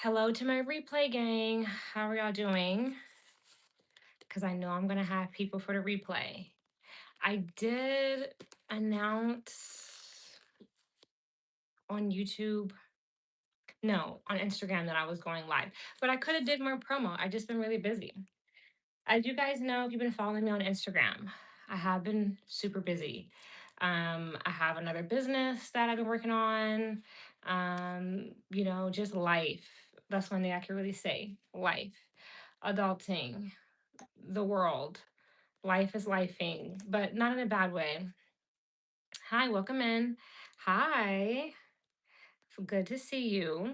Hello to my replay gang. How are y'all doing? Because I know I'm going to have people for the replay. I did announce on YouTube, no, on Instagram that I was going live, but I could have did more promo. I just been really busy. As you guys know, if you've been following me on Instagram, I have been super busy. I have another business that I've been working on. Just life. That's one thing I can really say. Life, adulting, the world. Life is lifing, but not in a bad way. Hi, welcome in. Hi, good to see you.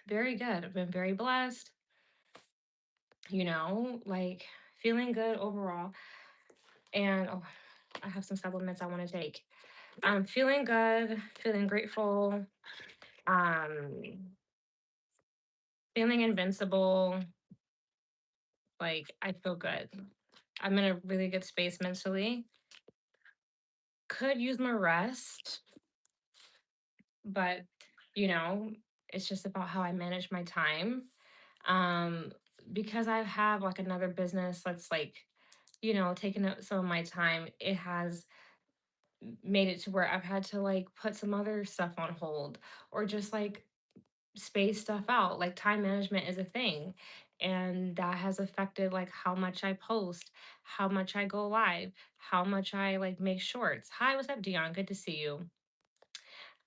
Very good. I've been very blessed, like feeling good overall. And oh, I have some supplements I want to take. I'm feeling good, feeling grateful, um, feeling invincible. Like I feel good. I'm in a really good space mentally. Could use more rest, but you know, it's just about how I manage my time. Um, because I have like another business that's like, taking up some of my time, it has made it to where I've had to like put some other stuff on hold or just like space stuff out. Like time management is a thing. And that has affected like how much I post, how much I go live, how much I like make shorts. Hi, what's up, Dion? Good to see you.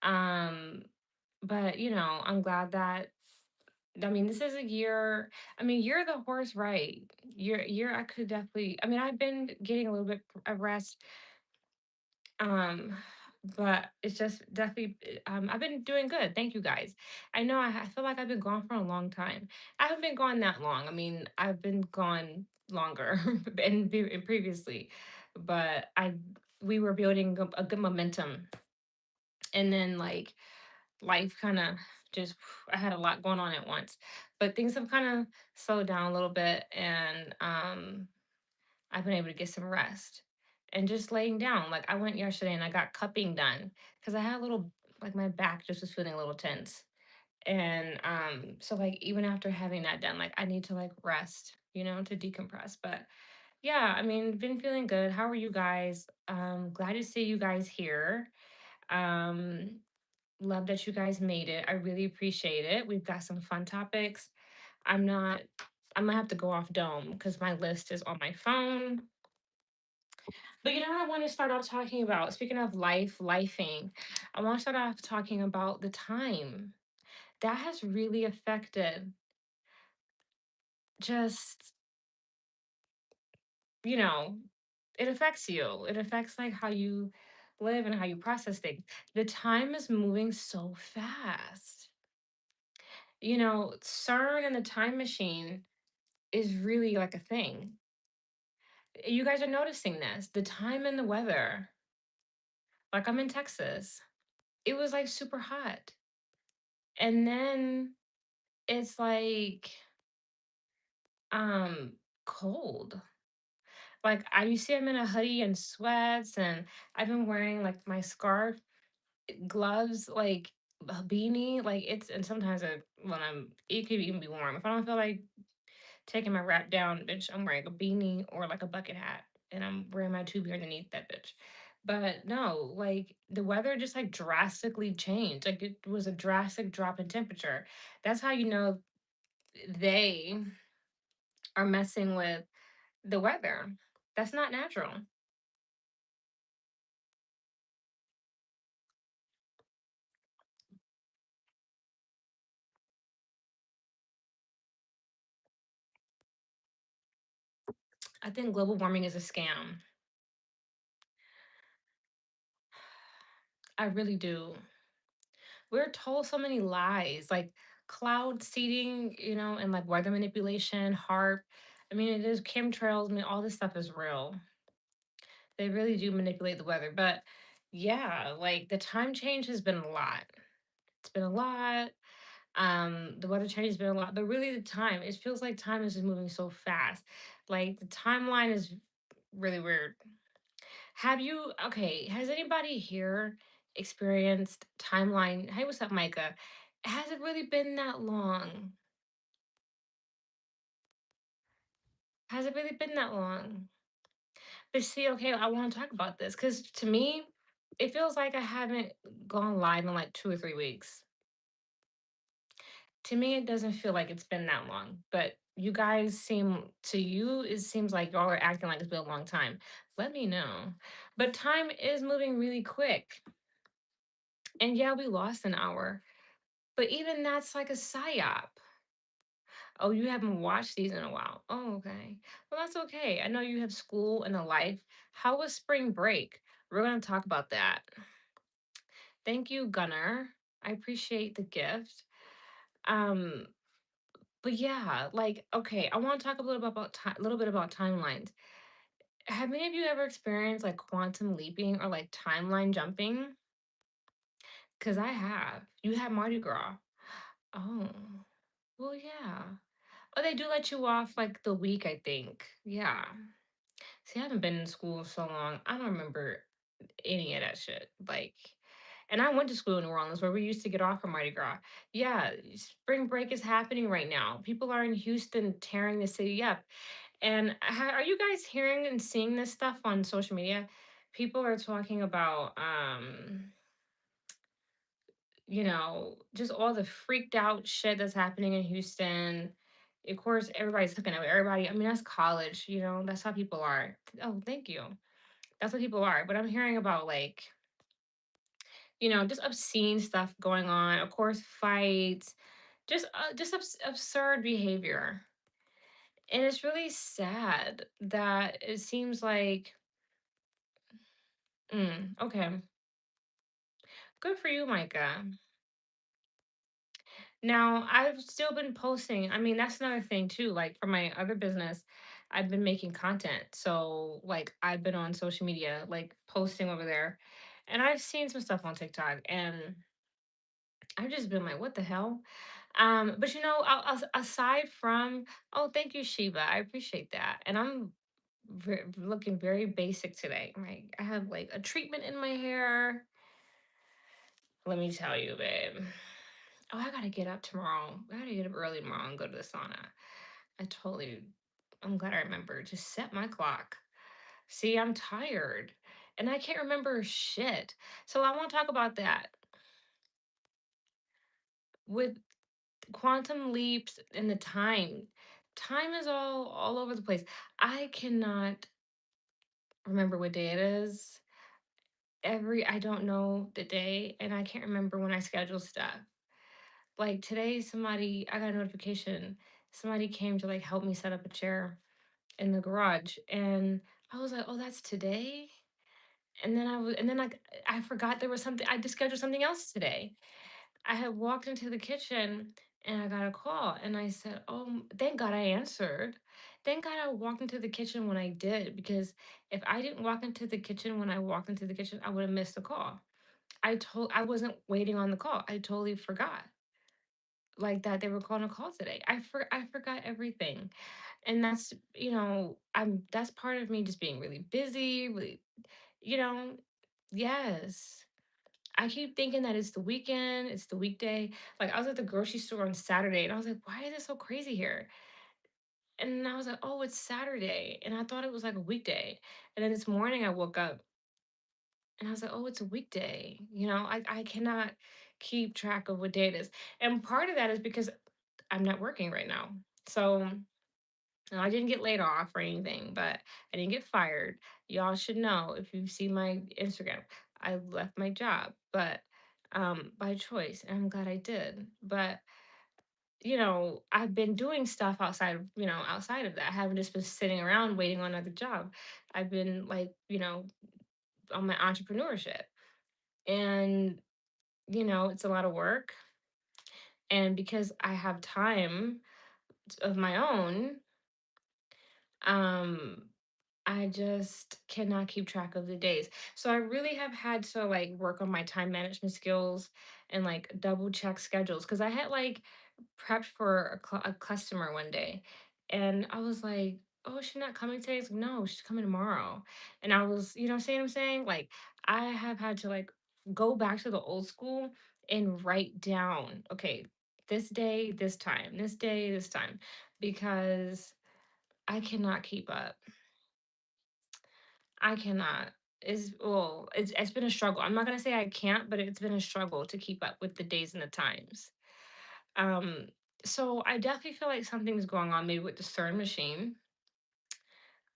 Um, but I'm glad that this is a year. You're the horse, right? You're I could definitely I've been getting a little bit of rest. Um, but it's just definitely I've been doing good. Thank you guys. I feel like I've been gone for a long time. I haven't been gone that long. I've been gone longer and previously, but I we were building a good momentum, and then like life kind of just I had a lot going on at once, but things have kind of slowed down a little bit, and I've been able to get some rest and just laying down. Like I went yesterday and I got cupping done because I had a little like my back just was feeling a little tense. And so like even after having that done, like I need to like rest, to decompress. But yeah, been feeling good. How are you guys? Glad to see you guys here. Um, love that you guys made it. I really appreciate it. We've got some fun topics. I'm not I'm gonna have to go off dome because my list is on my phone. But what I want to start off talking about, speaking of lifing, I want to start off talking about the time. That has really affected just, you know, it affects you. It affects like how you live and how you process things. The time is moving so fast. CERN and the time machine is really like a thing. You guys are noticing this. The time and the weather. Like I'm in Texas. It was like super hot. And then it's like um cold. Like you see I'm in a hoodie and sweats, and I've been wearing like my scarf, gloves, like a beanie. Like it's and sometimes when it could even be warm. If I don't feel like taking my wrap down, bitch, I'm wearing a beanie or like a bucket hat, and I'm wearing my tube underneath that bitch. But no, like the weather just like drastically changed. Like it was a drastic drop in temperature. That's how you know they are messing with the weather. That's not natural. I think global warming is a scam. I really do. We're told so many lies, like cloud seeding, and like weather manipulation, HARP. It is chemtrails. All this stuff is real. They really do manipulate the weather. But yeah, like the time change has been a lot. It's been a lot. The weather change has been a lot, but really the time, it feels like time is just moving so fast. Like the timeline is really weird. Has anybody here experienced timeline. Hey, what's up, Micah? Has it really been that long? Has it really been that long? But see, okay, I want to talk about this because to me, it feels like I haven't gone live in like 2 or 3 weeks. To me, it doesn't feel like it's been that long. But you guys seem to you, it seems like y'all are acting like it's been a long time. Let me know. But time is moving really quick. And yeah, we lost an hour. But even that's like a psyop. Oh, you haven't watched these in a while. Oh, okay. Well, that's okay. I know you have school and a life. How was spring break? We're going to talk about that. Thank you, Gunnar. I appreciate the gift. Um, but yeah, like, okay, I want to talk a little bit about little bit about timelines. Have any of you ever experienced like quantum leaping or like timeline jumping? Because I have. You have Mardi Gras. Oh, well, yeah. Oh, they do let you off like the week, I think. Yeah. See, I haven't been in school so long. I don't remember any of that shit. Like, and I went to school in New Orleans where we used to get off for Mardi Gras. Yeah, spring break is happening right now. People are in Houston tearing the city up. And are you guys hearing and seeing this stuff on social media? People are talking about, just all the freaked out shit that's happening in Houston. Of course, everybody's hooking up with everybody. I mean, that's college, that's how people are. Oh, thank you. That's what people are. But I'm hearing about like, just obscene stuff going on. Of course, fights, just absurd behavior. And it's really sad that it seems like, okay, good for you, Micah. Now, I've still been posting. I mean, that's another thing too. Like for my other business, I've been making content. So, like, I've been on social media, like posting over there. And I've seen some stuff on TikTok and I've just been like, what the hell? But aside from, oh, thank you, Shiva. I appreciate that. And I'm looking very basic today, right? I have like a treatment in my hair. Let me tell you, babe. Oh, I gotta get up tomorrow. I gotta get up early tomorrow and go to the sauna. I totally, I'm glad I remember. Just set my clock. See, I'm tired and I can't remember shit. So I want to talk about that. With quantum leaps and the time is all over the place. I cannot remember what day it is. I don't know the day and I can't remember when I schedule stuff. Like today, I got a notification. Somebody came to like help me set up a chair in the garage, and I was like, "Oh, that's today." And then like I forgot there was something. I just scheduled something else today. I had walked into the kitchen and I got a call, and I said, "Oh, thank God I answered. Thank God I walked into the kitchen when I did, because if I didn't walk into the kitchen when I walked into the kitchen, I would have missed the call. I wasn't waiting on the call. I totally forgot." Like that they were calling a call today. I forgot everything. And that's part of me just being really busy, really, you know, yes. I keep thinking that it's the weekend, it's the weekday. Like I was at the grocery store on Saturday and I was like, why is it so crazy here? And I was like, oh, it's Saturday. And I thought it was like a weekday. And then this morning I woke up and I was like, oh, it's a weekday. I cannot keep track of what day it is. And part of that is because I'm not working right now. So no, I didn't get laid off or anything, but I didn't get fired. Y'all should know if you see my Instagram, I left my job, but by choice. And I'm glad I did. But I've been doing stuff outside of that. I haven't just been sitting around waiting on another job. I've been like, on my entrepreneurship. And, it's a lot of work. And because I have time of my own, um I just cannot keep track of the days. So I really have had to like work on my time management skills and like double check schedules because I had like prepped for a customer one day and I was like, oh, she's not coming today. It's like, no, she's coming tomorrow. And I was, saying I'm saying? Like I have had to like go back to the old school and write down, okay, this day, this time, this day, this time, because I cannot keep up. I cannot. It's been a struggle. I'm not gonna say I can't, but it's been a struggle to keep up with the days and the times. Um, so I definitely feel like something's going on maybe with the CERN machine.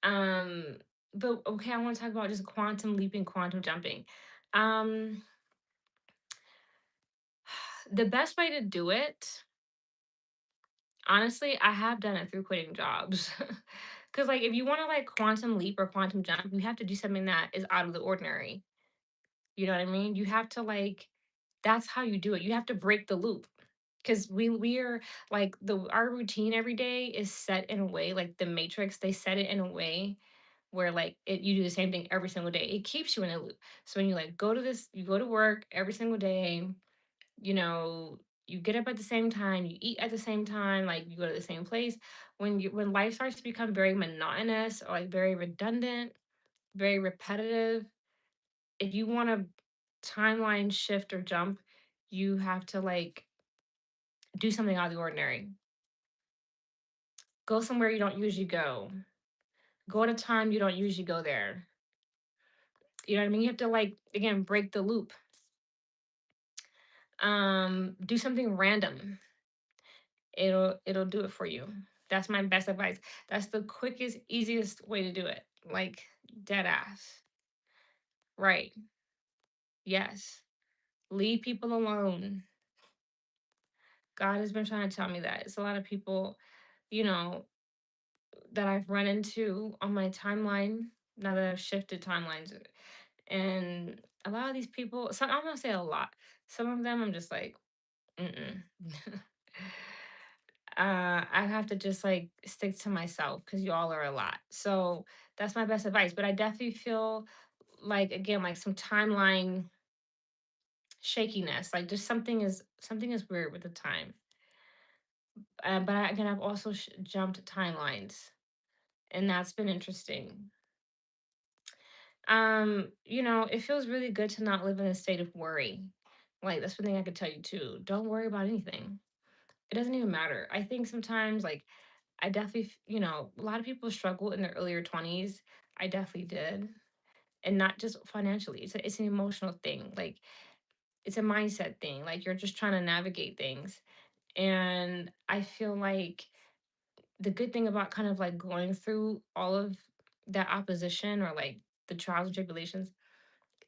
Um, but okay, I want to talk about just quantum leaping, quantum jumping. Um, the best way to do it, honestly, I have done it through quitting jobs. Cause like if you want to like quantum leap or quantum jump, you have to do something that is out of the ordinary. You know what I mean? You have to like that's how you do it. You have to break the loop. Cause we're like our routine every day is set in a way, like the matrix, they set it in a way where like you do the same thing every single day. It keeps you in a loop. So when you like you go to work every single day, you know, you get up at the same time, you eat at the same time, like you go to the same place. When life starts to become very monotonous or like very redundant, very repetitive, if you want to timeline shift or jump, you have to like do something out of the ordinary. Go somewhere you don't usually go. Go at a time you don't usually go there. You know what I mean? You have to like again break the loop. Do something random. It'll do it for you. That's my best advice. That's the quickest, easiest way to do it. Like dead ass. Right. Yes. Leave people alone. God has been trying to tell me that. It's a lot of people, you know, that I've run into on my timeline now that I've shifted timelines. And a lot of these people, some I'm gonna say a lot. Some of them I'm just like, mm-mm. I have to just like stick to myself because y'all are a lot. So that's my best advice. But I definitely feel like again, like some timeline shakiness. Like just something is weird with the time. Again, I've also jumped timelines, and that's been interesting. It feels really good to not live in a state of worry. Like that's one thing I could tell you too. Don't worry about anything. It doesn't even matter. I think sometimes like I definitely, a lot of people struggle in their earlier 20s. I definitely did. And not just financially. It's an emotional thing. Like it's a mindset thing. Like you're just trying to navigate things. And I feel like the good thing about kind of like going through all of that opposition or like the trials and tribulations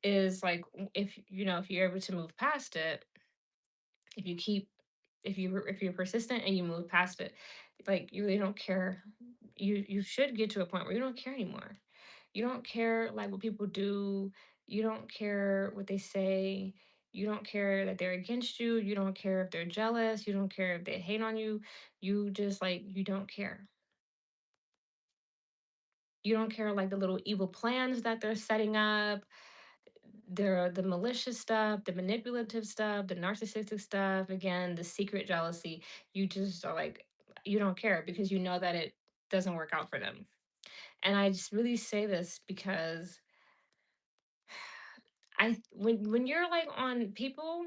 is like if you're able to move past it, if you keep if you're persistent and you move past it, like you really don't care. You should get to a point where you don't care anymore. You don't care like what people do. You don't care what they say. You don't care that they're against you. You don't care if they're jealous. You don't care if they hate on you. You just like you don't care. You don't care like the little evil plans that they're setting up. The malicious stuff, the manipulative stuff, the narcissistic stuff, again, the secret jealousy. You just are like, you don't care because you know that it doesn't work out for them. And I just really say this because when you're like on people,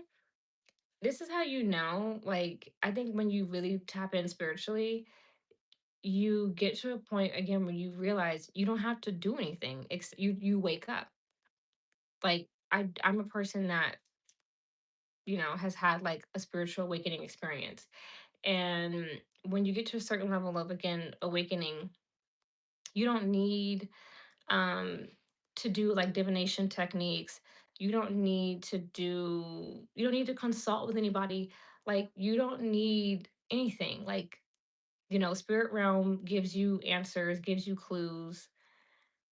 this is how you know, like I think when you really tap in spiritually, you get to a point again when you realize you don't have to do anything. You wake up. Like I'm a person that has had like a spiritual awakening experience. And when you get to a certain level of again awakening, you don't need um to do like divination techniques. You don't need to consult with anybody. Like you don't need anything. Like, spirit realm gives you answers, gives you clues.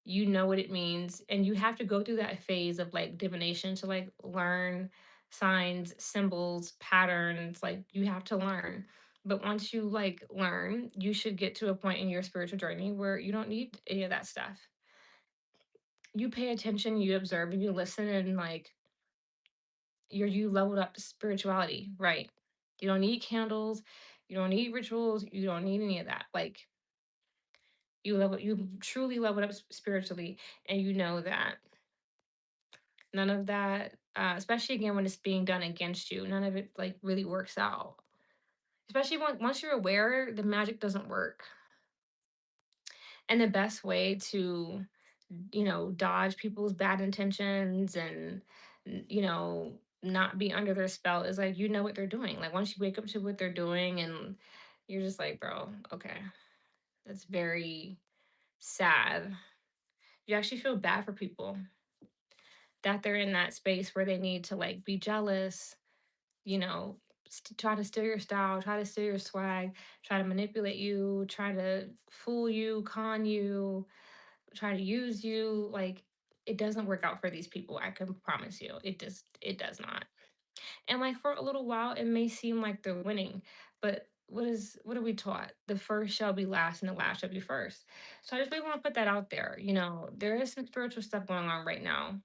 You know what it means, and you have to go through that phase of like divination to like learn signs, symbols, patterns. Like you have to learn, but once you like learn, you should get to a point in your spiritual journey where you don't need any of that stuff. You pay attention, you observe, and you listen, and like you leveled up spirituality, right? You don't need candles, you don't need rituals, you don't need any of that. Like you truly leveled up spiritually, and you know that none of that especially again when it's being done against you. None of it like really works out. Especially once you're aware, the magic doesn't work. And the best way to, dodge people's bad intentions and, not be under their spell is like, what they're doing. Like once you wake up to what they're doing and you're just like, bro, okay, that's very sad. You actually feel bad for people that they're in that space where they need to like be jealous, you know, try to steal your style, try to steal your swag, try to manipulate you, try to fool you, con you, try to use you. Like it doesn't work out for these people. I can promise you. It does not. And like for a little while it may seem like they're winning, but what are we taught? The first shall be last and the last shall be first. So I just really want to put that out there. There is some spiritual stuff going on right now,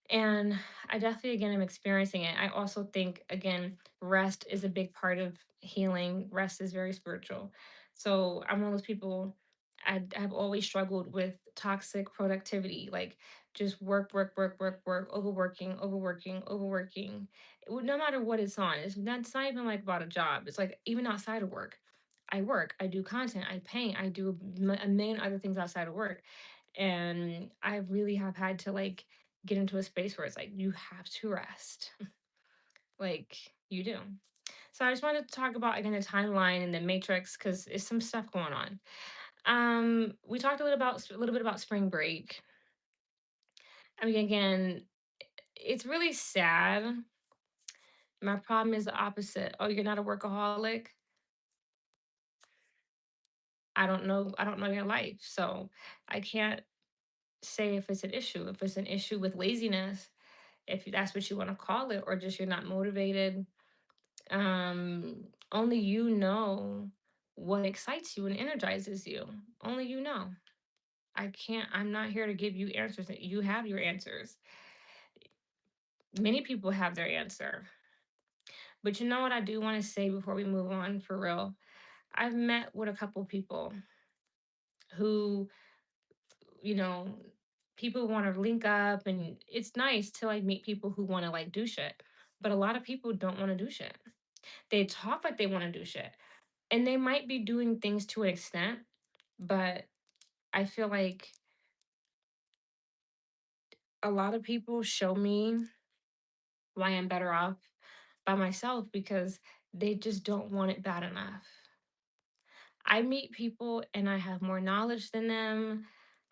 and I definitely, again, am experiencing it. I also think, again, rest is a big part of healing. Rest is very spiritual. So I'm one of those people, I've always struggled with toxic productivity, like just work, work, work, work, work, overworking, overworking, overworking. No matter what it's on, it's not even like about a job. It's like even outside of work. I work, I do content, I paint, I do a million other things outside of work. And I really have had to like get into a space where it's like you have to rest. Like you do. So I just wanted to talk about again the timeline and the matrix because there's some stuff going on. We talked a little bit about spring break. I mean, again, it's really sad. My problem is the opposite. Oh, you're not a workaholic. I don't know. I don't know your life, so I can't say if it's an issue. If it's an issue with laziness, if that's what you want to call it, or just you're not motivated, only you know what excites you and energizes you. Only you know. I'm not here to give you answers. You have your answers. Many people have their answer. But you know what I do want to say before we move on for real? I've met with a couple people who, you know, people want to link up, and it's nice to like meet people who want to like do shit. But a lot of people don't want to do shit. They talk like they want to do shit. And they might be doing things to an extent, but I feel like a lot of people show me why I'm better off by myself because they just don't want it bad enough. I meet people and I have more knowledge than them.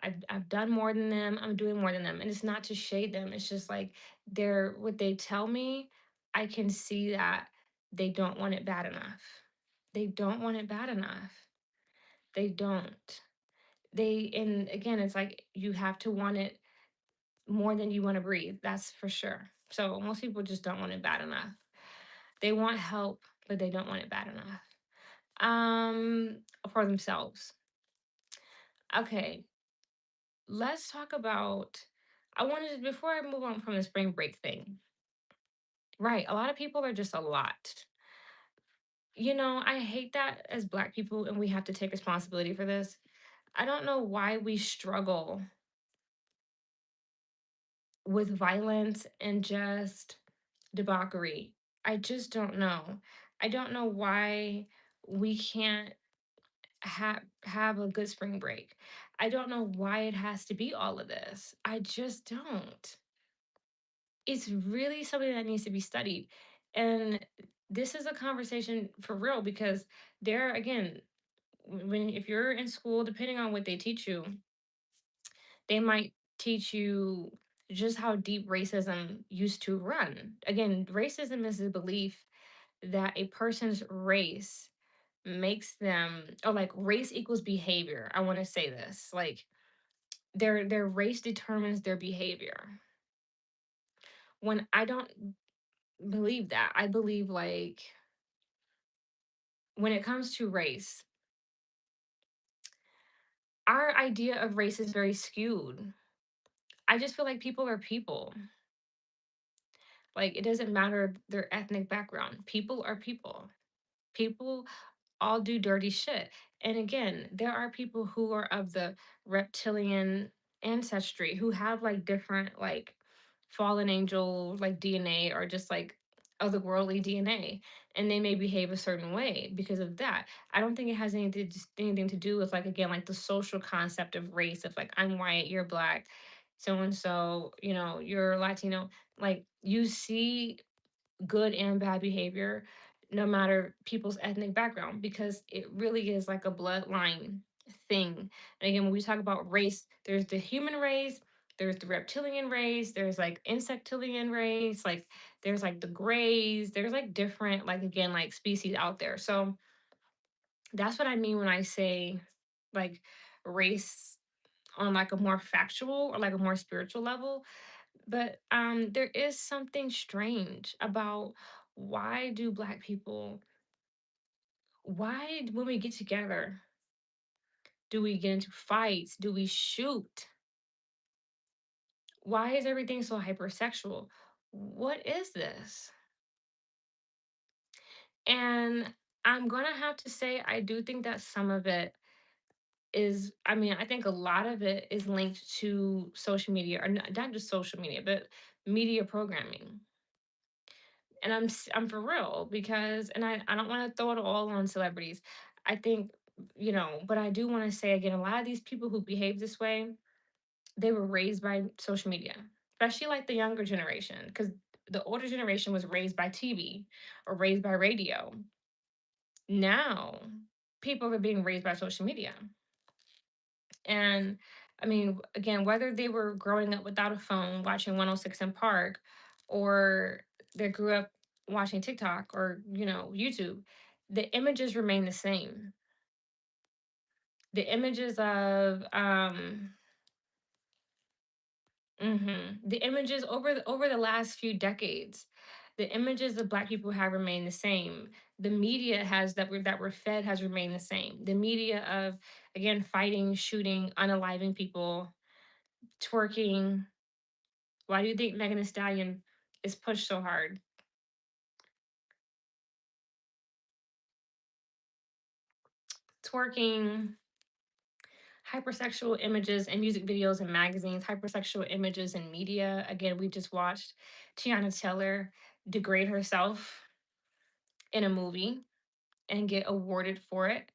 I've done more than them. I'm doing more than them. And it's not to shade them. It's just like what they tell me, I can see that they don't want it bad enough. They don't want it bad enough. They don't. And again, it's like you have to want it more than you want to breathe. That's for sure. So most people just don't want it bad enough. They want help, but they don't want it bad enough. For themselves. Okay, let's talk about. I wanted to, before I move on from the spring break thing. Right, a lot of people are just a lot. I hate that as Black people, and we have to take responsibility for this. I don't know why we struggle with violence and just debauchery. I just don't know. I don't know why we can't have a good spring break. I don't know why it has to be all of this. I just don't. It's really something that needs to be studied. And this is a conversation for real because there again, if you're in school, depending on what they teach you, they might teach you just how deep racism used to run. Again, racism is the belief that a person's race makes them, or like race equals behavior. I want to say this. Like their race determines their behavior. When I don't believe that. I believe like when it comes to race, our idea of race is very skewed. I just feel like people are people. Like it doesn't matter their ethnic background. People are people. People all do dirty shit. And again, there are people who are of the reptilian ancestry who have like different like fallen angel like DNA or just like otherworldly DNA, and they may behave a certain way because of that. I don't think it has anything to do with like again like the social concept of race of like I'm white, you're black, so and so, you're Latino. Like you see good and bad behavior no matter people's ethnic background because it really is like a bloodline thing. And again, when we talk about race, there's the human race, there's the reptilian race, there's like insectilian race, like there's like the grays, there's like different like again like species out there. So that's what I mean when I say like race on like a more factual or like a more spiritual level. But there is something strange about why do black people, when we get together, do we get into fights? Do we shoot? Why is everything so hypersexual? What is this? And I'm gonna have to say I do think that some of it is, I mean, I think a lot of it is linked to social media, or not just social media, but media programming. And I'm for real because, and I don't want to throw it all on celebrities. I think, but I do want to say again, a lot of these people who behave this way, they were raised by social media, especially like the younger generation, because the older generation was raised by TV or raised by radio. Now, people are being raised by social media. And I mean, again, whether they were growing up without a phone watching 106 in Park, or they grew up watching TikTok or, YouTube, the images remain the same. The images of the images over the last few decades, the images of black people have remained the same. The media has that we're fed has remained the same. The media of again fighting, shooting, unaliving people, twerking. Why do you think Megan Thee Stallion is pushed so hard? Twerking, hypersexual images and music videos and magazines, hypersexual images and media. Again, we just watched Tiana Taylor degrade herself in a movie and get awarded for it.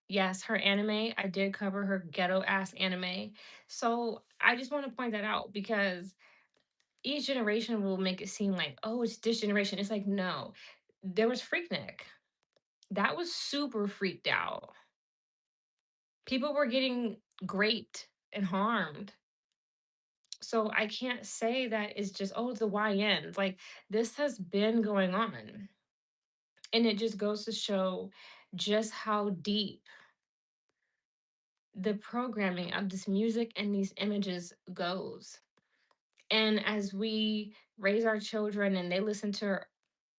Yes, her anime, I did cover her ghetto ass anime. So I just want to point that out because each generation will make it seem like, oh, it's this generation. It's like, no, there was Freaknik. That was super freaked out. People were getting raped and harmed. So I can't say that it's just, oh, the YNs. Like this has been going on. And it just goes to show just how deep the programming of this music and these images goes. And as we raise our children and they listen to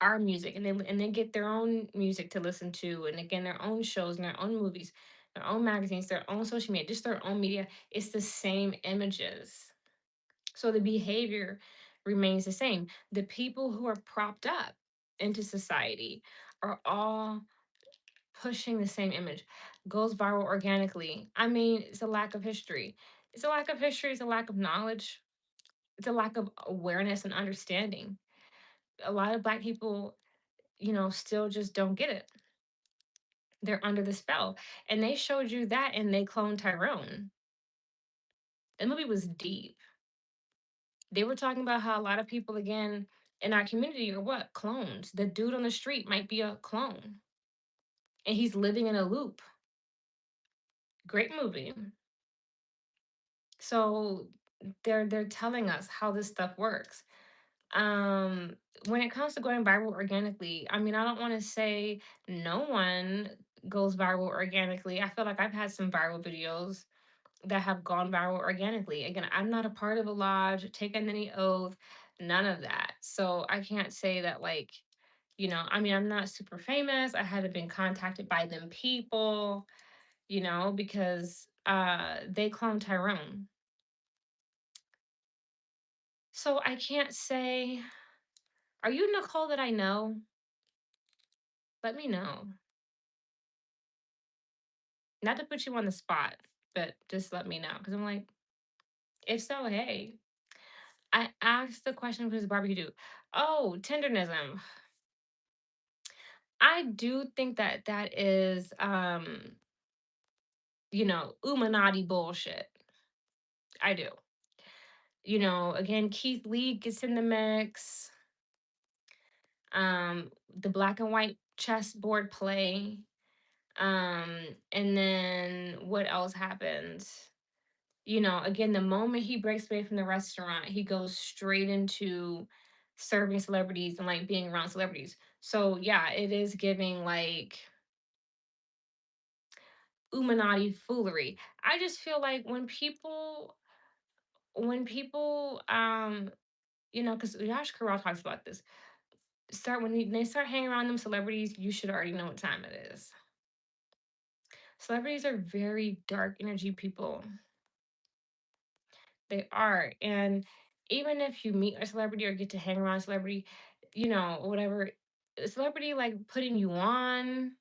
our music and they get their own music to listen to, and again their own shows and their own movies, their own magazines, their own social media, just their own media, it's the same images. So the behavior remains the same. The people who are propped up into society are all pushing the same image, goes viral organically. I mean, it's a lack of history. It's a lack of history, it's a lack of knowledge, it's a lack of awareness and understanding. A lot of black people, still just don't get it. They're under the spell. And they showed you that and they cloned Tyrone. The movie was deep. They were talking about how a lot of people, again, in our community are what? Clones. The dude on the street might be a clone. And he's living in a loop. Great movie. So they're telling us how this stuff works. Um, when it comes to going viral organically, I mean, I don't want to say no one goes viral organically. I feel like I've had some viral videos that have gone viral organically. Again, I'm not a part of a lodge, taken any oath, none of that. So I can't say that like, I mean, I'm not super famous. I haven't been contacted by them people, because they cloned Tyrone. So I can't say, are you Nicole that I know? Let me know. Not to put you on the spot, but just let me know. Cause I'm like, if so, hey. I asked the question because barbecue do. Oh, tendernism. I do think that that is, Illuminati bullshit. I do. Again, Keith Lee gets in the mix. The black and white chessboard play. And then what else happens? Again, the moment he breaks away from the restaurant, he goes straight into serving celebrities and like being around celebrities. So yeah, it is giving like Illuminati foolery. I just feel like when people because Yash Carell talks about this. When they start hanging around them celebrities, you should already know what time it is. Celebrities are very dark energy people. They are. And even if you meet a celebrity or get to hang around a celebrity, whatever, a celebrity like putting you on,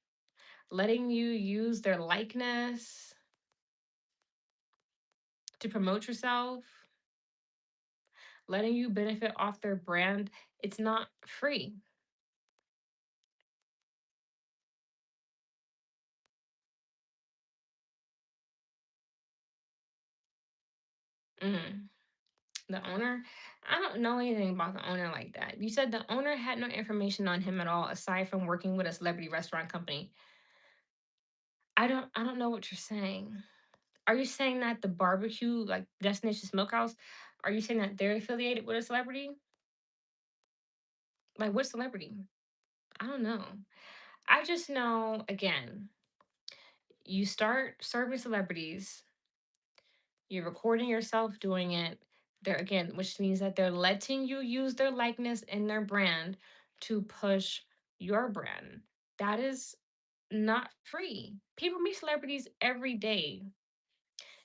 letting you use their likeness to promote yourself, letting you benefit off their brand, it's not free. Mm. The owner, I don't know anything about the owner like that. You said the owner had no information on him at all aside from working with a celebrity restaurant company. I don't know what you're saying. Are you saying that the barbecue, like Destination Smokehouse, are you saying that they're affiliated with a celebrity? Like what celebrity? I don't know. I just know, again, you start serving celebrities, you're recording yourself doing it. They're again, which means that they're letting you use their likeness and their brand to push your brand. That is not free. People meet celebrities every day,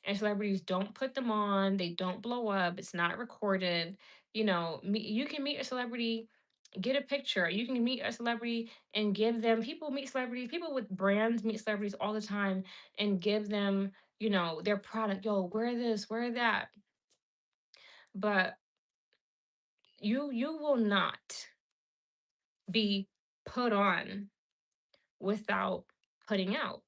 and celebrities don't put them on, they don't blow up, it's not recorded. You can meet a celebrity, get a picture. You can meet a celebrity and give them, people meet celebrities, people with brands meet celebrities all the time and give them, their product. Yo, wear this, wear that. But you will not be put on without putting out.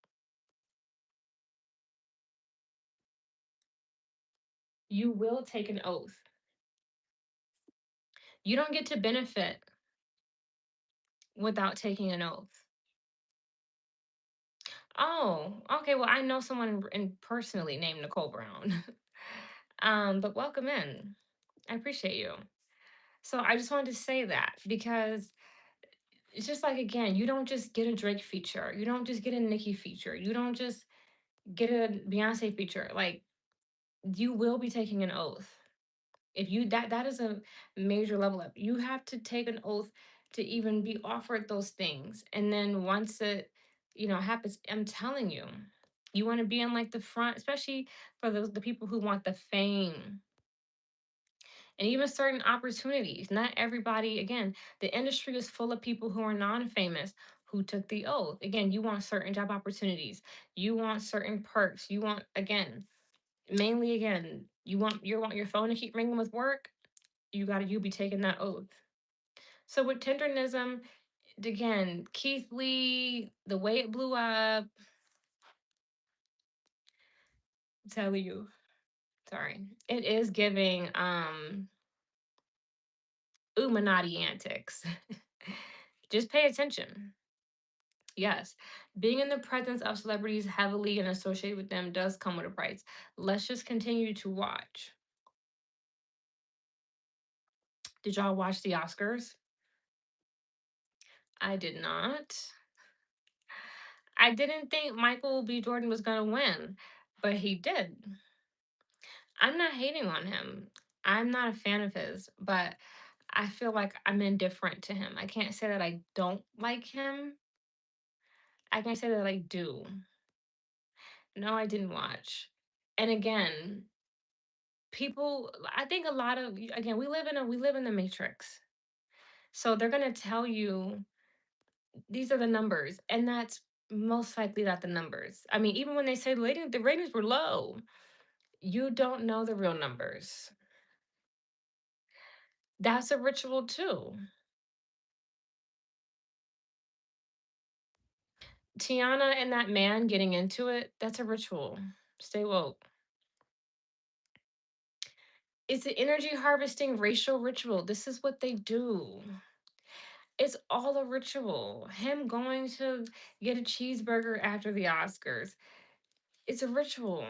You will take an oath. You don't get to benefit without taking an oath. Oh, okay. Well, I know someone personally named Nicole Brown. But welcome in. I appreciate you. So I just wanted to say that because it's just like again, you don't just get a Drake feature, you don't just get a Nicki feature, you don't just get a Beyonce feature. Like you will be taking an oath. If you that is a major level up. You have to take an oath to even be offered those things. And then once it, happens, I'm telling you, you want to be in like the front, especially for the people who want the fame and even certain opportunities. Not everybody, again, the industry is full of people who are non-famous who took the oath. Again, you want certain job opportunities, you want certain perks, you want, again, mainly again, you want your phone to keep ringing with work, you be taking that oath. So with tendernism, again, Keith Lee, the way it blew up, tell you, sorry, it is giving Illuminati antics. Just pay attention. Yes, being in the presence of celebrities heavily and associated with them does come with a price. Let's just continue to watch. Did y'all watch the Oscars? I did not. I didn't think Michael B. Jordan was going to win, but he did. I'm not hating on him. I'm not a fan of his, but I feel like I'm indifferent to him. I can't say that I don't like him. I can say that I do. No, I didn't watch. And again, people, I think a lot of, again, we live in the matrix. So they're going to tell you these are the numbers, and that's most likely not the numbers. I mean, even when they say the ratings were low, you don't know the real numbers. That's a ritual too. Tiana and that man getting into it, that's a ritual. Stay woke. It's an energy harvesting racial ritual. This is what they do. It's all a ritual. Him going to get a cheeseburger after the Oscars. It's a ritual.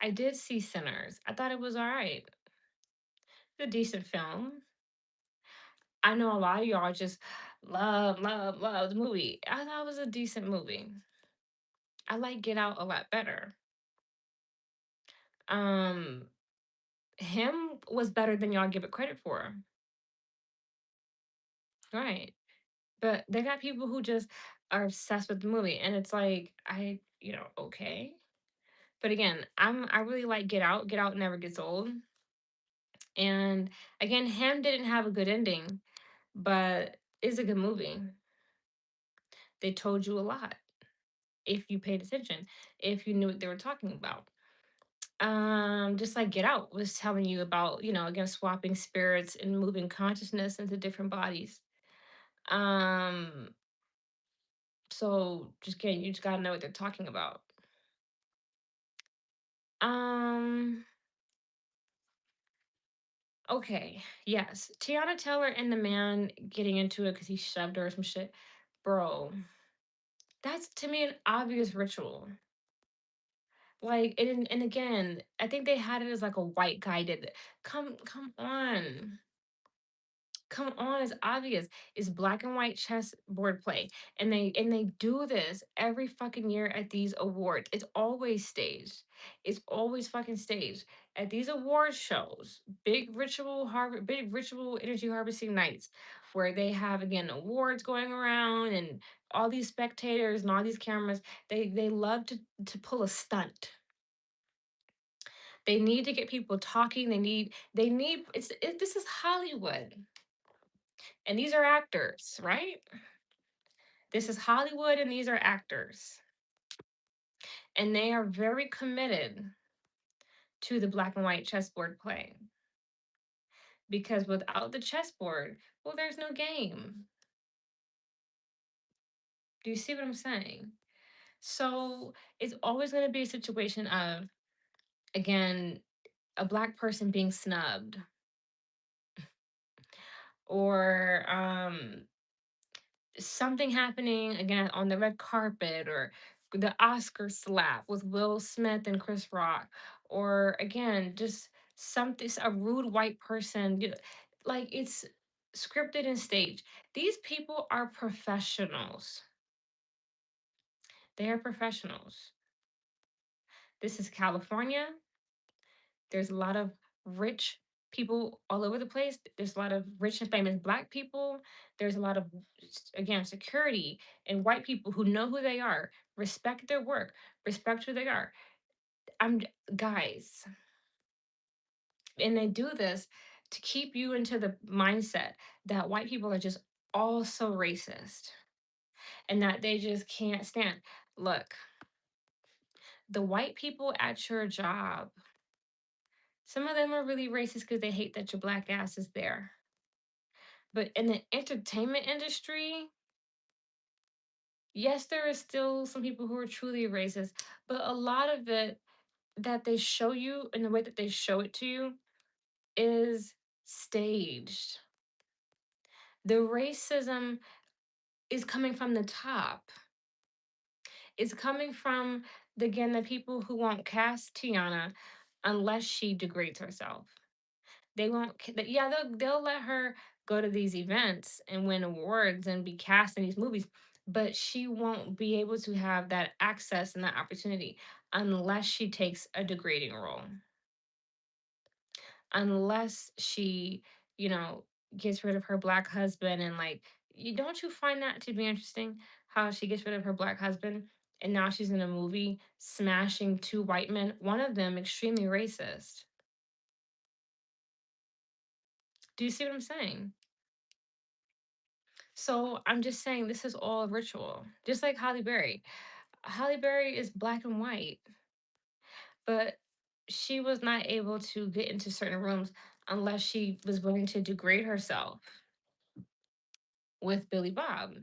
I did see Sinners. I thought it was all right. It's a decent film. I know a lot of y'all just love the movie. I thought it was a decent movie. I like Get Out a lot better. Um, him was better than y'all give it credit for. Right. But they got people who just are obsessed with the movie. And it's like, okay. But again, I really like Get Out. Get Out never gets old. And again, him didn't have a good ending, but it's a good movie. They told you a lot if you paid attention, if you knew what they were talking about. Just like Get Out was telling you about, again, swapping spirits and moving consciousness into different bodies. Um, so just again, you just gotta know what they're talking about. Um, okay, yes. Tiana Taylor and the man getting into it because he shoved her or some shit. Bro, that's to me an obvious ritual. Like, and again, I think they had it as like a white guy did it. Come on. Come on, it's obvious. It's black and white chess board play. And they do this every fucking year at these awards. It's always staged. It's always fucking staged. At these award shows, big ritual energy harvesting nights where they have again awards going around and all these spectators and all these cameras, they love to pull a stunt. They need to get people talking. They need this is Hollywood. And these are actors, right? This is Hollywood and these are actors. And they are very committed to the black and white chessboard play. Because without the chessboard, well, there's no game. Do you see what I'm saying? So it's always going to be a situation of, again, a black person being snubbed or something happening again on the red carpet or the Oscar slap with Will Smith and Chris Rock, or again, just something, a rude white person, like it's scripted and staged. These people are professionals. They are professionals. This is California. There's a lot of rich people all over the place. There's a lot of rich and famous black people. There's a lot of, again, security and white people who know who they are, respect their work, respect who they are. I'm guys, and they do this to keep you into the mindset that white people are just all so racist and that they just can't stand. Look, the white people at your job, some of them are really racist because they hate that your black ass is there. But in the entertainment industry, yes, there is still some people who are truly racist, but a lot of it that they show you and the way that they show it to you is staged. The racism is coming from the top. It's coming from again the people who won't cast Tiana unless she degrades herself. They won't. Yeah, they'll let her go to these events and win awards and be cast in these movies, but she won't be able to have that access and that opportunity unless she takes a degrading role. Unless she, you know, gets rid of her black husband and like, you don't you find that to be interesting? How she gets rid of her black husband and now she's in a movie smashing two white men, one of them extremely racist. Do you see what I'm saying? So I'm just saying this is all a ritual. Just like Halle Berry. Halle Berry is black and white, but she was not able to get into certain rooms unless she was willing to degrade herself with Billy Bob.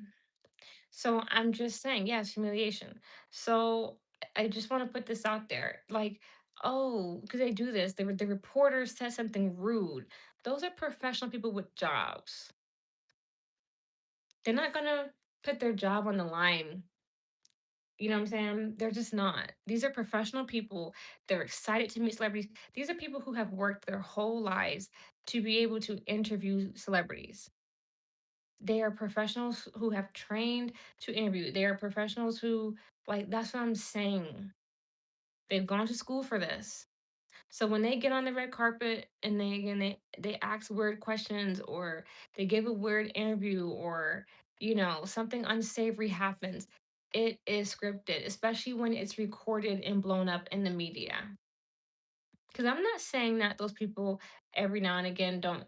So I'm just saying, yes, humiliation. So I just want to put this out there. Like, oh, because they do this. The reporter said something rude. Those are professional people with jobs. They're not gonna put their job on the line. You know what I'm saying? They're just not. These are professional people. They're excited to meet celebrities. These are people who have worked their whole lives to be able to interview celebrities. They are professionals who have trained to interview. They are professionals who, like, that's what I'm saying. They've gone to school for this. So when they get on the red carpet and they ask weird questions, or they give a weird interview, or something unsavory happens, it is scripted, especially when it's recorded and blown up in the media. Because I'm not saying that those people every now and again don't,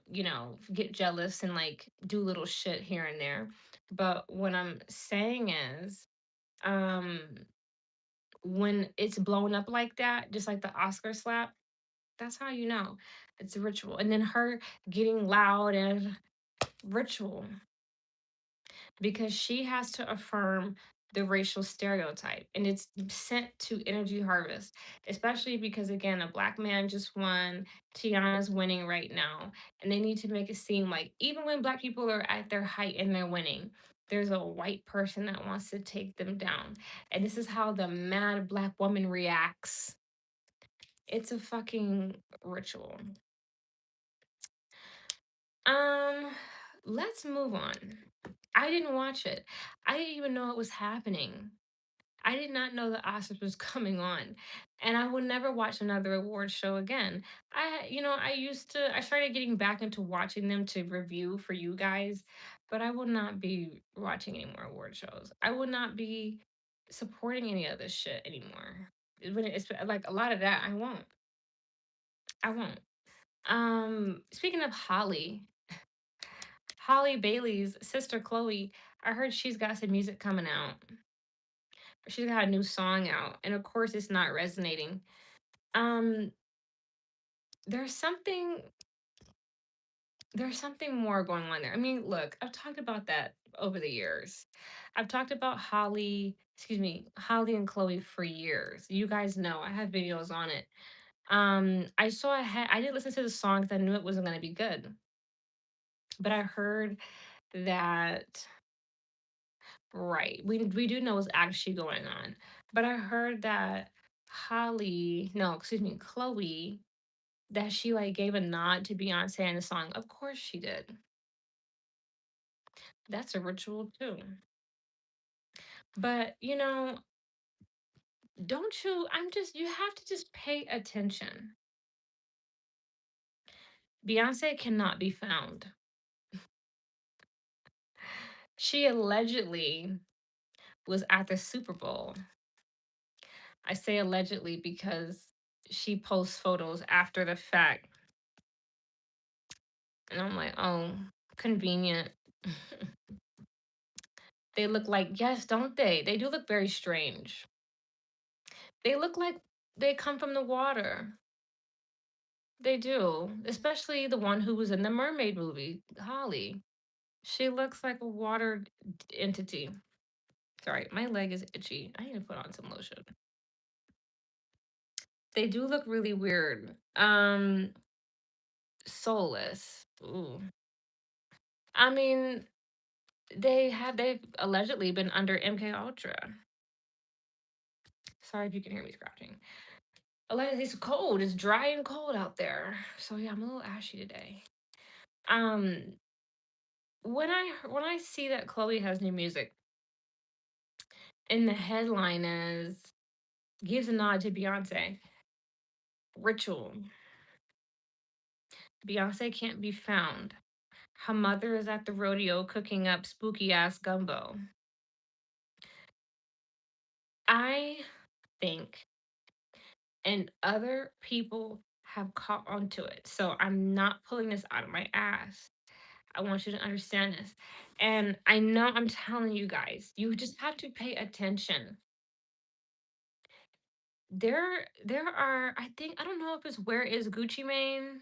get jealous and like do little shit here and there. But what I'm saying is, um, when it's blown up like that, just like the Oscar slap, that's how you know it's a ritual. And then her getting loud and ritual, because she has to affirm the racial stereotype, and it's sent to Energy Harvest, especially because again a black man just won. Tiana's winning right now, and they need to make it seem like even when black people are at their height and they're winning, there's a white person that wants to take them down. And this is how the mad black woman reacts. It's a fucking ritual. um let's move on. I didn't watch it. I didn't even know it was happening. I did not know the Oscars was coming on, and I would never watch another award show again. I started getting back into watching them to review for you guys, but I will not be watching any more award shows. I will not be supporting any of this shit anymore. When it's like a lot of that, I won't. I won't. Speaking of Holly Bailey's sister Chloe, I heard she's got some music coming out. She's got a new song out, and of course, it's not resonating. Um, there's something there's something more going on there. I mean, look, I've talked about that over the years. I've talked about Holly and Chloe for years. You guys know I have videos on it. I did listen to the song because I knew it wasn't going to be good, but I heard that. Right. We do know what's actually going on. But I heard that Chloe, that she like gave a nod to Beyonce in the song. Of course she did. That's a ritual too. But don't you you have to just pay attention. Beyonce cannot be found. She allegedly was at the Super Bowl. I say allegedly because she posts photos after the fact. And I'm like, oh, convenient. They look like, yes, don't they? They do look very strange. They look like they come from the water. They do. Especially the one who was in the mermaid movie, Holly. She looks like a water entity. Sorry, my leg is itchy. I need to put on some lotion. They do look really weird. Soulless. Ooh. I mean, they've allegedly been under MK Ultra. Sorry if you can hear me scratching. It's cold. It's dry and cold out there. So yeah, I'm a little ashy today. Um, when I see that Chloe has new music, and the headline is gives a nod to Beyonce. Ritual. Beyonce can't be found. Her mother is at the rodeo cooking up spooky ass gumbo. I think, and other people have caught onto it. So I'm not pulling this out of my ass. I want you to understand this. And I know I'm telling you guys, you just have to pay attention. There are, I think, I don't know if it's Where is Gucci Mane?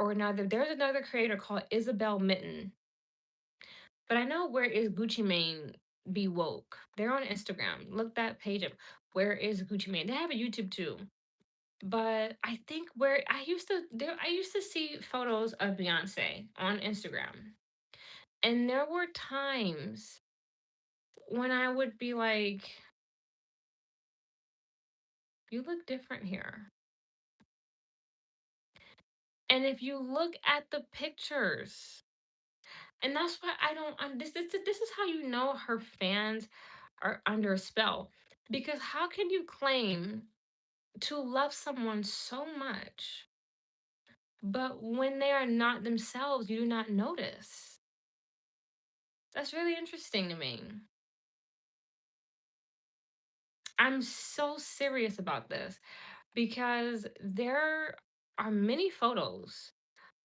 or another. There's another creator called Isabel Mitten, but I know Where is Gucci Mane Be Woke. They're on Instagram. Look that page up. Where is Gucci Mane? They have a YouTube too. But I think where I used to see photos of Beyonce on Instagram. And there were times when I would be like, you look different here. And if you look at the pictures, and that's why I don't this is how you know her fans are under a spell. Because how can you claim to love someone so much, but when they are not themselves, you do not notice? That's really interesting to me. I'm so serious about this because there are many photos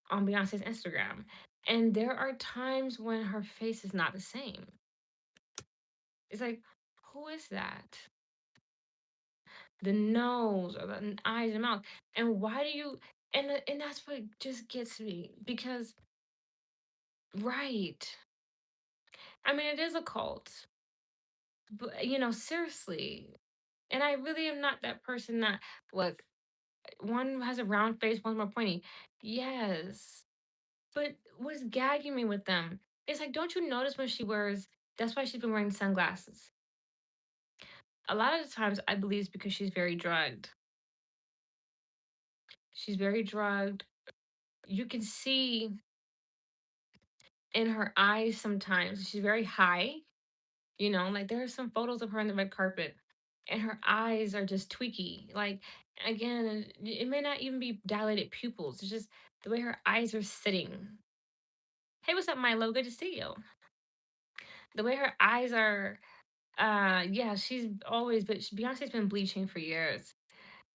on Beyonce's Instagram, and there are times when her face is not the same. It's like, who is that? The nose or the eyes and mouth. And why do you and that's what just gets me because right. I mean, it is a cult. But seriously. And I really am not that person that look, one has a round face, one's more pointy. Yes. But what's gagging me with them? It's like, don't you notice when she wears that's why she's been wearing sunglasses. A lot of the times I believe it's because she's very drugged. She's very drugged. You can see in her eyes sometimes. She's very high, like there are some photos of her on the red carpet and her eyes are just tweaky. Like again, it may not even be dilated pupils. It's just the way her eyes are sitting. Hey, what's up, Milo? Good to see you. The way her eyes are, yeah, she's always, but Beyonce's been bleaching for years.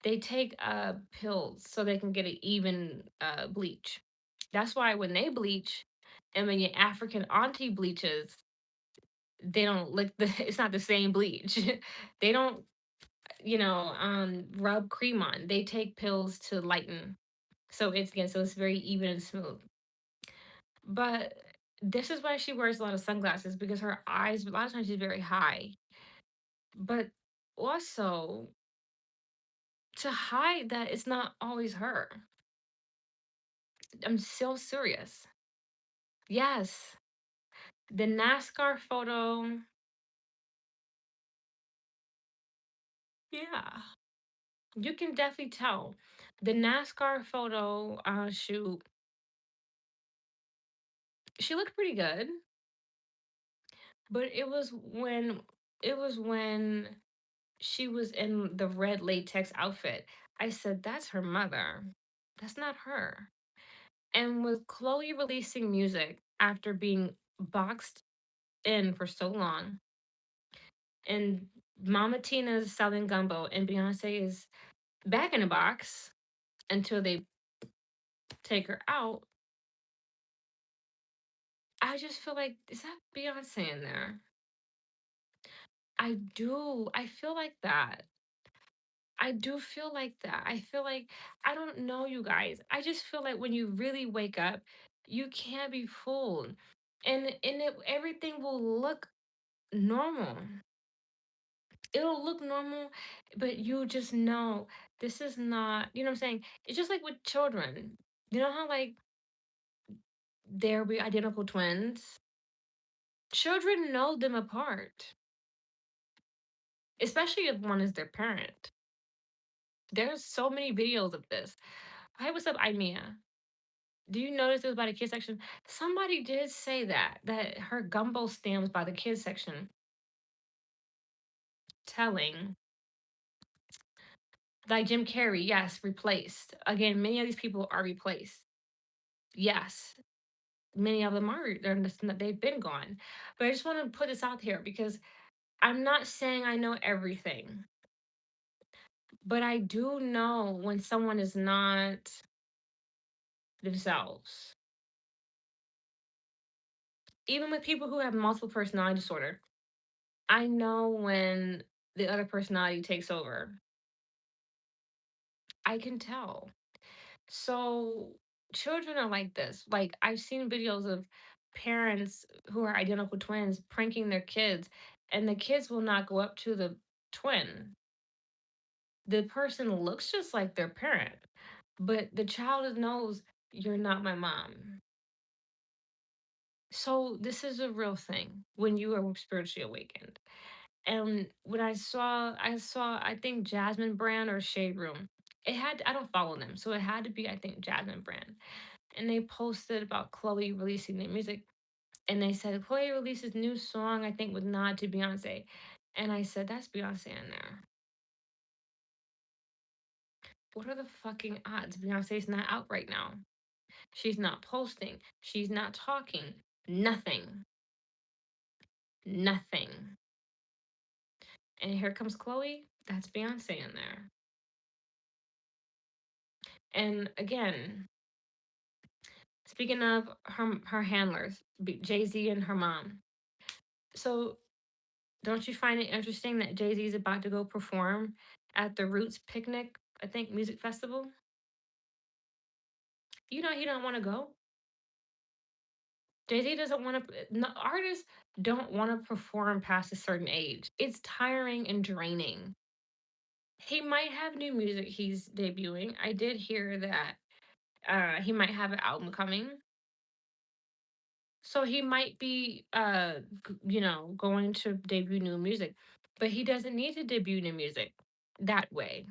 They take pills so they can get an even bleach. That's why when they bleach, and when your African auntie bleaches, they don't lick the it's not the same bleach. They don't, rub cream on. They take pills to lighten. So it's very even and smooth. But this is why she wears a lot of sunglasses because her eyes, a lot of times she's very high. But also to hide that it's not always her. I'm so serious. Yes. The NASCAR photo, yeah. You can definitely tell. The NASCAR photo shoot, she looked pretty good, but it was when she was in the red latex outfit. I said, "That's her mother. That's not her." And with Chloe releasing music after being boxed in for so long, and Mama Tina's selling gumbo, and Beyonce is back in a box until they take her out, I just feel like, is that Beyonce in there? I do. I feel like that. I do feel like that. I feel like I don't know you guys. I just feel like when you really wake up, you can't be fooled. And everything will look normal. It'll look normal, but you just know this is not, you know what I'm saying? It's just like with children. You know how like they're identical twins? Children know them apart, especially if one is their parent. There's so many videos of this. Hey, what's up, Imea? Do you notice it was by the kids section? Somebody did say that her gumbo stand was by the kids section. Telling. Like Jim Carrey, yes, replaced. Again, many of these people are replaced. Yes, many of them are. They've been gone. But I just want to put this out here because I'm not saying I know everything, but I do know when someone is not themselves. Even with people who have multiple personality disorder, I know when the other personality takes over. I can tell. So children are like this. Like, I've seen videos of parents who are identical twins pranking their kids, and the kids will not go up to the twin. The person looks just like their parent, but the child knows you're not my mom. So this is a real thing when you are spiritually awakened. And when I saw I think Jasmine Brand or Shade Room. I don't follow them, so it had to be I think Jasmine Brand. And they posted about Chloe releasing new music. And they said Chloe releases new song, I think with nod to Beyonce. And I said, that's Beyonce in there. What are the fucking odds? Beyonce's not out right now. She's not posting. She's not talking. Nothing. Nothing. And here comes Chloe. That's Beyonce in there. And again, speaking of her handlers, Jay Z and her mom. So don't you find it interesting that Jay Z is about to go perform at the Roots Picnic, I think, music festival? You know he don't want to go. Jay Z doesn't want to. No, artists don't want to perform past a certain age. It's tiring and draining. He might have new music he's debuting. I did hear that he might have an album coming. So he might be going to debut new music, but he doesn't need to debut new music that way.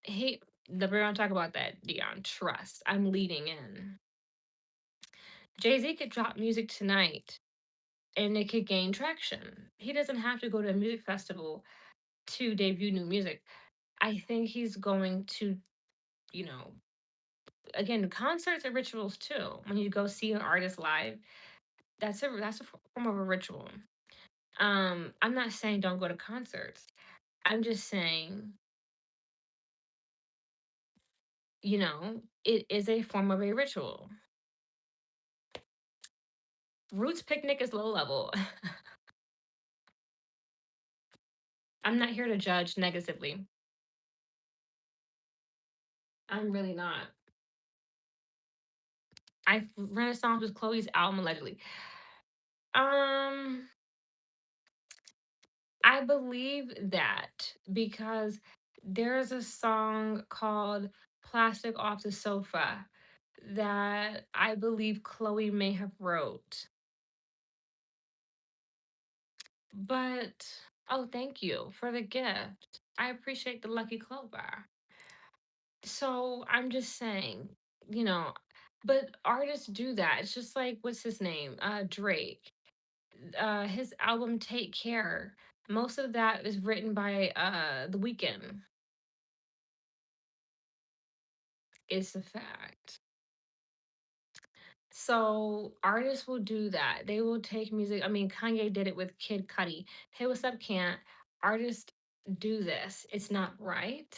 We're gonna talk about that, Dion. Trust. I'm leading in. Jay-Z could drop music tonight and it could gain traction. He doesn't have to go to a music festival to debut new music. I think he's going to, you know, again, concerts are rituals too. When you go see an artist live, that's a form of a ritual. I'm not saying don't go to concerts. I'm just saying, it is a form of a ritual. Roots Picnic is low level. I'm not here to judge negatively. I'm really not. Renaissance was Chloe's album allegedly. Um, I believe that because there's a song called Plastic Off the Sofa that I believe Chloe may have wrote. But oh, thank you for the gift. I appreciate the lucky clover. So I'm just saying, you know, but artists do that. It's just like what's his name? Drake. His album Take Care. Most of that is written by The Weeknd. It's a fact. So artists will do that. They will take music. I mean, Kanye did it with Kid Cudi. Hey, what's up, Can't? Artists do this. It's not right,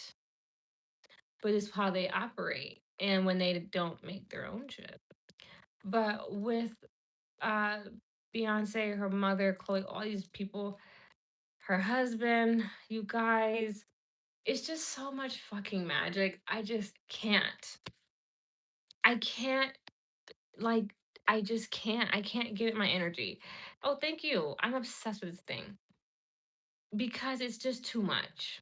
but it's how they operate. And when they don't make their own shit. But with uh Beyonce, her mother, Chloe, all these people, her husband, you guys, it's just so much fucking magic. I just can't. I can't like I just can't. I can't give it my energy. Oh, thank you. I'm obsessed with this thing because it's just too much.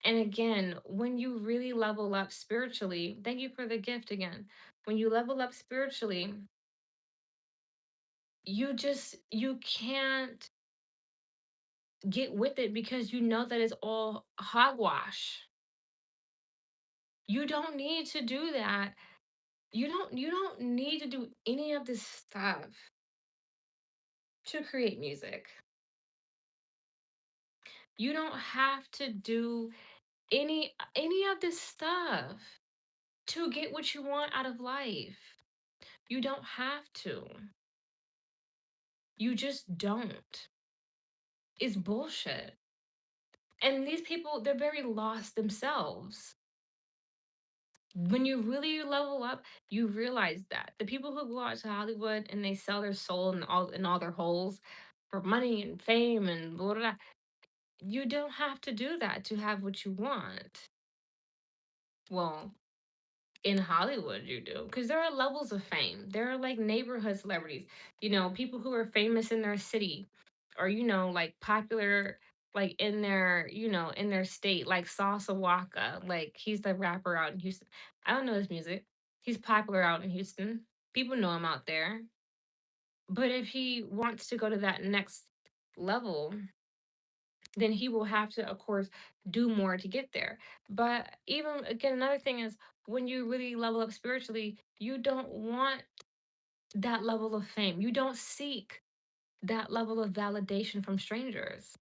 And again, when you really level up spiritually, thank you for the gift again. When you level up spiritually, you can't get with it because you know that it's all hogwash. You don't need to do that. You don't need to do any of this stuff to create music. You don't have to do any of this stuff to get what you want out of life. You don't have to. You just don't. It's bullshit. And these people, they're very lost themselves. When you really level up, you realize that the people who go out to Hollywood and they sell their soul and all their holes for money and fame and blah, blah, blah, you don't have to do that to have what you want. Well, In Hollywood, you do, because there are levels of fame. There are like neighborhood celebrities, people who are famous in their city, or like popular, like in their state, like Salsa Waka. Like he's the rapper out in Houston. I don't know his music. He's popular out in Houston. People know him out there. But if he wants to go to that next level, then he will have to, of course, do more to get there. But even again, another thing is when you really level up spiritually, you don't want that level of fame. You don't seek that level of validation from strangers.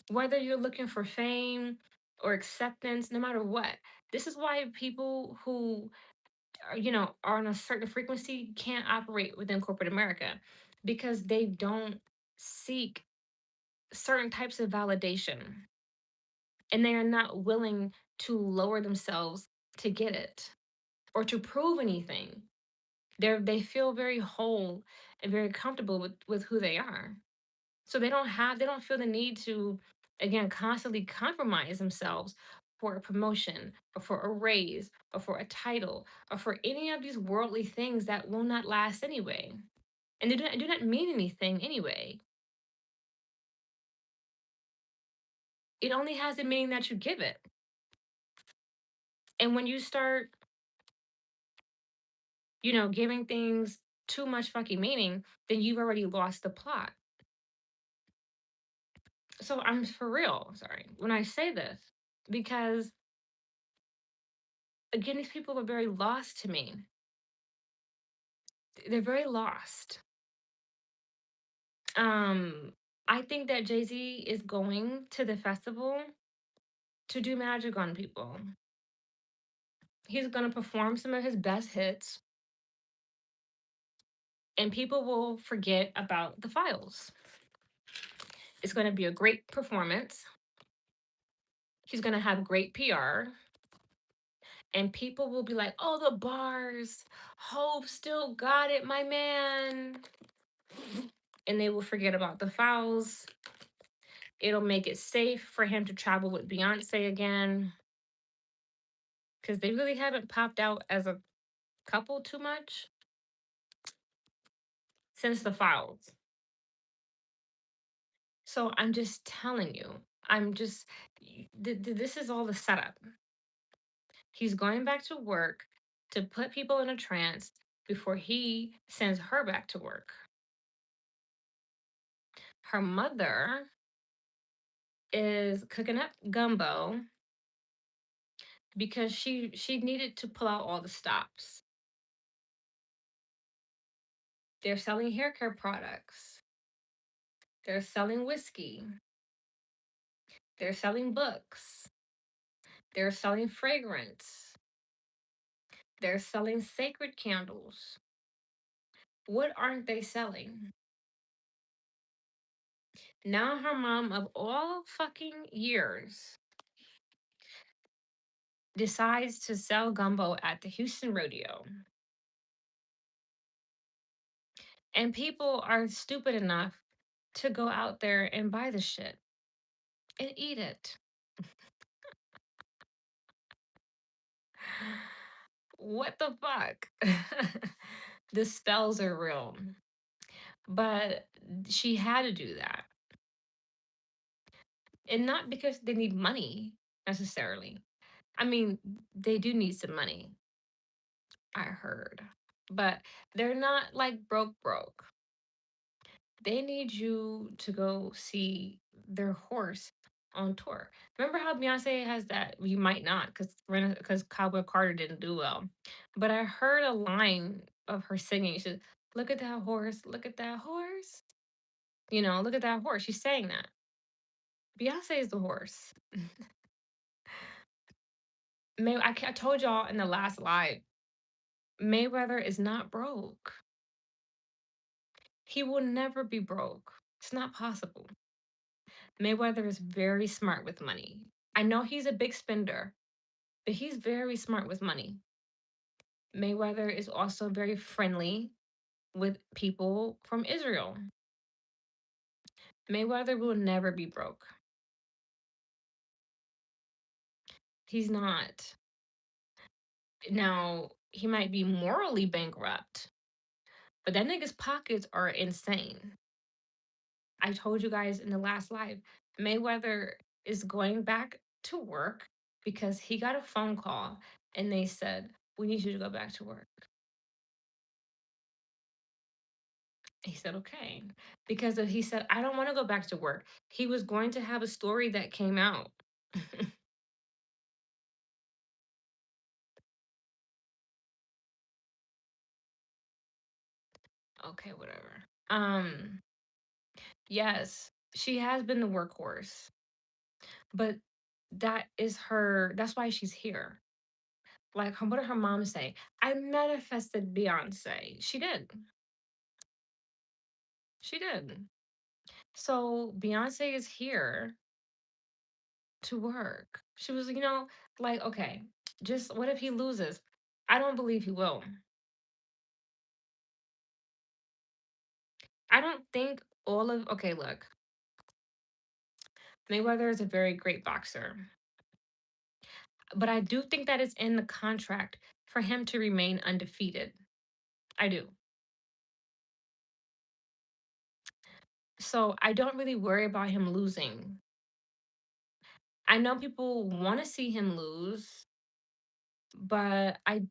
Whether you're looking for fame or acceptance, no matter what. This is why people who are on a certain frequency can't operate within corporate America because they don't seek certain types of validation and they are not willing to lower themselves to get it or to prove anything. They feel very whole and very comfortable with who they are. So they don't feel the need to again constantly compromise themselves for a promotion or for a raise or for a title or for any of these worldly things that will not last anyway. And they do not mean anything anyway. It only has the meaning that you give it. And when you start giving things too much fucking meaning, then you've already lost the plot. So I'm for real, sorry, when I say this, because again, these people are very lost to me. They're very lost. Um, I think that Jay-Z is going to the festival to do magic on people. He's gonna perform some of his best hits, and people will forget about the files. It's gonna be a great performance. He's gonna have great PR. And people will be like, "Oh, the bars, Hope still got it, my man." And they will forget about the fouls. It'll make it safe for him to travel with Beyonce again because they really haven't popped out as a couple too much since the fouls. So I'm just telling you, this is all the setup. He's going back to work to put people in a trance before he sends her back to work. Her mother is cooking up gumbo because she needed to pull out all the stops. They're selling hair care products. They're selling whiskey. They're selling books. They're selling fragrance. They're selling sacred candles. What aren't they selling? Now her mom of all fucking years decides to sell gumbo at the Houston rodeo. And people are stupid enough to go out there and buy the shit and eat it. What the fuck? The spells are real. But she had to do that. And not because they need money necessarily. I mean, they do need some money, I heard. But they're not like broke. They need you to go see their horse on tour. Remember how Beyonce has that? You might not, because Cowboy Carter didn't do well. But I heard a line of her singing. She said, "Look at that horse! Look at that horse! Look at that horse." She's saying that. Beyonce is the horse. I told y'all in the last live, Mayweather is not broke. He will never be broke. It's not possible. Mayweather is very smart with money. I know he's a big spender, but he's very smart with money. Mayweather is also very friendly with people from Israel. Mayweather will never be broke. He's not. Now, he might be morally bankrupt, but that nigga's pockets are insane. I told you guys in the last live, Mayweather is going back to work because he got a phone call and they said, "We need you to go back to work." He said, "Okay." Because if he said, "I don't want to go back to work," he was going to have a story that came out. Okay, whatever. Yes, she has been the workhorse, but that's why she's here. Like, what did her mom say? I manifested Beyonce. She did. She did. So Beyonce is here to work. She was, like, okay, just what if he loses? I don't believe he will. I don't think okay, look, Mayweather is a very great boxer, but I do think that it's in the contract for him to remain undefeated. I do. So I don't really worry about him losing. I know people want to see him lose, but I'm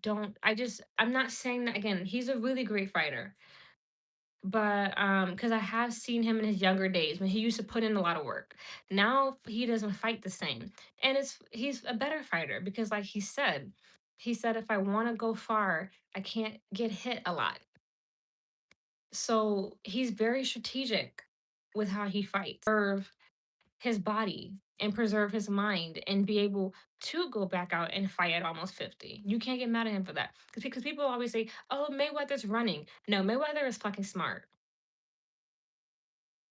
not saying that again. He's a really great fighter. But because I have seen him in his younger days when he used to put in a lot of work. Now he doesn't fight the same. And he's a better fighter because like he said if I want to go far, I can't get hit a lot. So he's very strategic with how he fights. Preserve his body and preserve his mind and be able to go back out and fight at almost 50. You can't get mad at him for that. Because people always say, "Oh, Mayweather's running." No, Mayweather is fucking smart.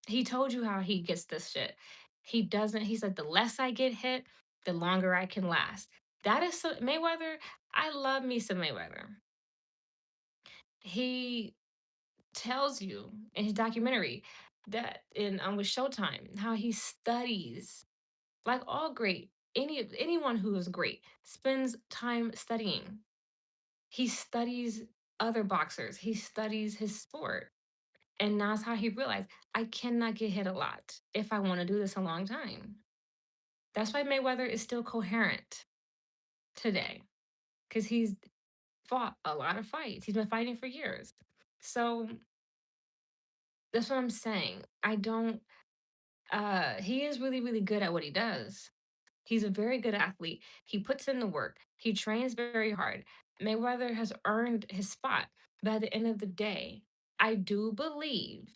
He told you how he gets this shit. He doesn't, he said, the less I get hit, the longer I can last. That is so, Mayweather. I love me some Mayweather. He tells you in his documentary that in with Showtime how he studies like all great anyone who is great spends time studying. He studies other boxers. He studies his sport. And that's how he realized I cannot get hit a lot if I want to do this a long time. That's why Mayweather is still coherent today because he's fought a lot of fights. He's been fighting for years. So that's what I'm saying. I don't, he is really, really good at what he does. He's a very good athlete. He puts in the work, he trains very hard. Mayweather has earned his spot. But at the end of the day, I do believe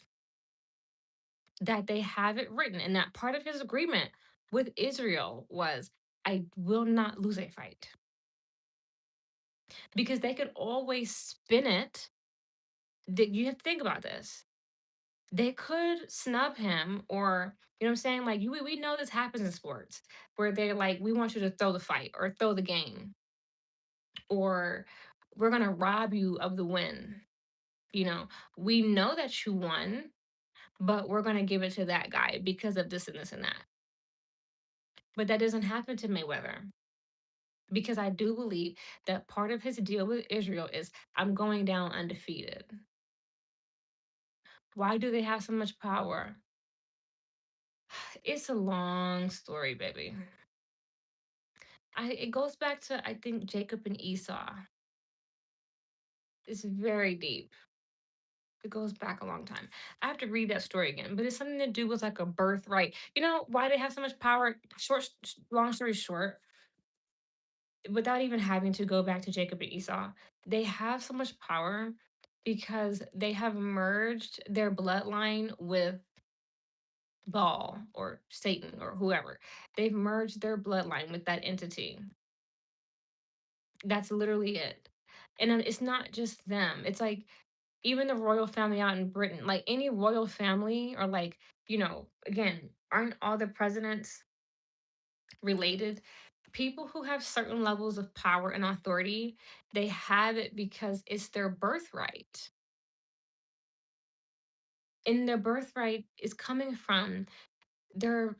that they have it written and that part of his agreement with Israel was I will not lose a fight because they could always spin it that you have to think about this. They could snub him or you know what I'm saying? Like we know this happens in sports where they're like, we want you to throw the fight or throw the game or we're gonna rob you of the win. You know, we know that you won, but we're gonna give it to that guy because of this and this and that. But that doesn't happen to Mayweather because I do believe that part of his deal with Israel is I'm going down undefeated. Why do they have so much power? It's a long story, baby. It goes back to I think Jacob and Esau. It's very deep. It goes back a long time. I have to read that story again, but it's something to do with like a birthright. You know why they have so much power? Long story short, without even having to go back to Jacob and Esau, they have so much power because they have merged their bloodline with Baal or Satan or whoever. They've merged their bloodline with that entity. That's literally it. And then it's not just them. It's like even the royal family out in Britain, like any royal family or like, again, aren't all the presidents related? People who have certain levels of power and authority, they have it because it's their birthright. And their birthright is coming from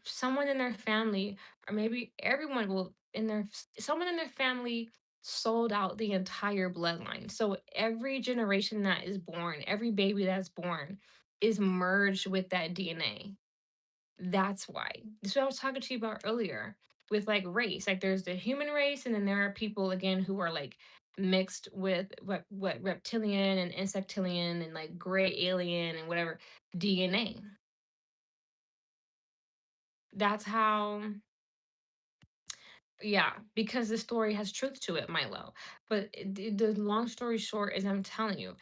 someone in their family, or maybe everyone will in their someone in their family sold out the entire bloodline. So every generation that is born, every baby that's born is merged with that DNA. That's why. This is what I was talking to you about earlier with like race. Like there's the human race, and then there are people again who are like mixed with what reptilian and insectilian and like gray alien and whatever DNA. That's how, yeah, because the story has truth to it, Milo. But the long story short is I'm telling you,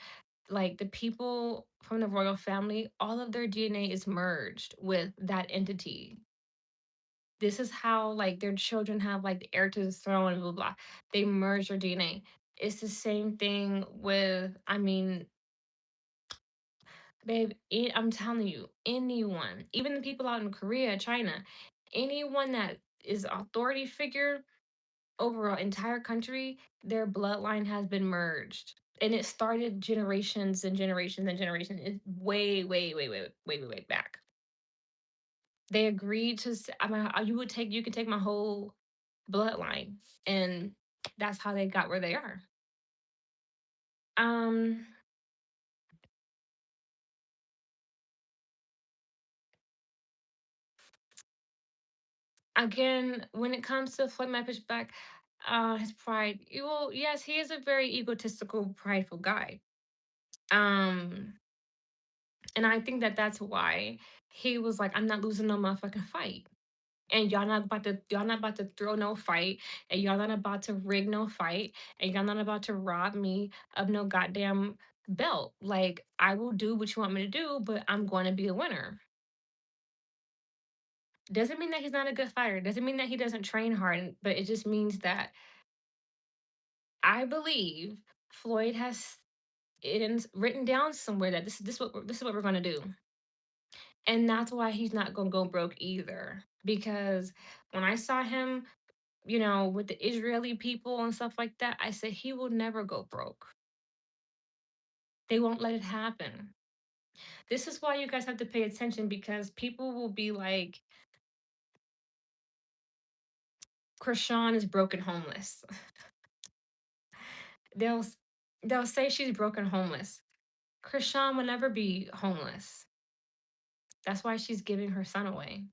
like the people from the royal family, all of their DNA is merged with that entity. This is how like their children have like the heir to the throne and blah blah. They merge their DNA. It's the same thing with, I mean, babe, I'm telling you, anyone, even the people out in Korea, China, anyone that is authority figure over an entire country, their bloodline has been merged. And it started generations and generations and generations. It's way, way, way, way, way, way, way back. They agreed to, I mean, you could take my whole bloodline. And that's how they got where they are. Um, Again, when it comes to Floyd my pitch back, his pride, well, yes, he is a very egotistical, prideful guy. Um, and I think that that's why he was like, I'm not losing no motherfucking fight. And y'all not about to throw no fight, and y'all not about to rig no fight, and y'all not about to rob me of no goddamn belt. Like I will do what you want me to do, but I'm going to be a winner. Doesn't mean that he's not a good fighter. Doesn't mean that he doesn't train hard, but it just means that I believe Floyd has written down somewhere that this is what we're going to do. And that's why he's not going to go broke either, because when I saw him, with the Israeli people and stuff like that, I said he will never go broke. They won't let it happen. This is why you guys have to pay attention, because people will be like, Krishan is broken homeless. they'll s- they'll say she's broken homeless. Krishan will never be homeless. That's why she's giving her son away,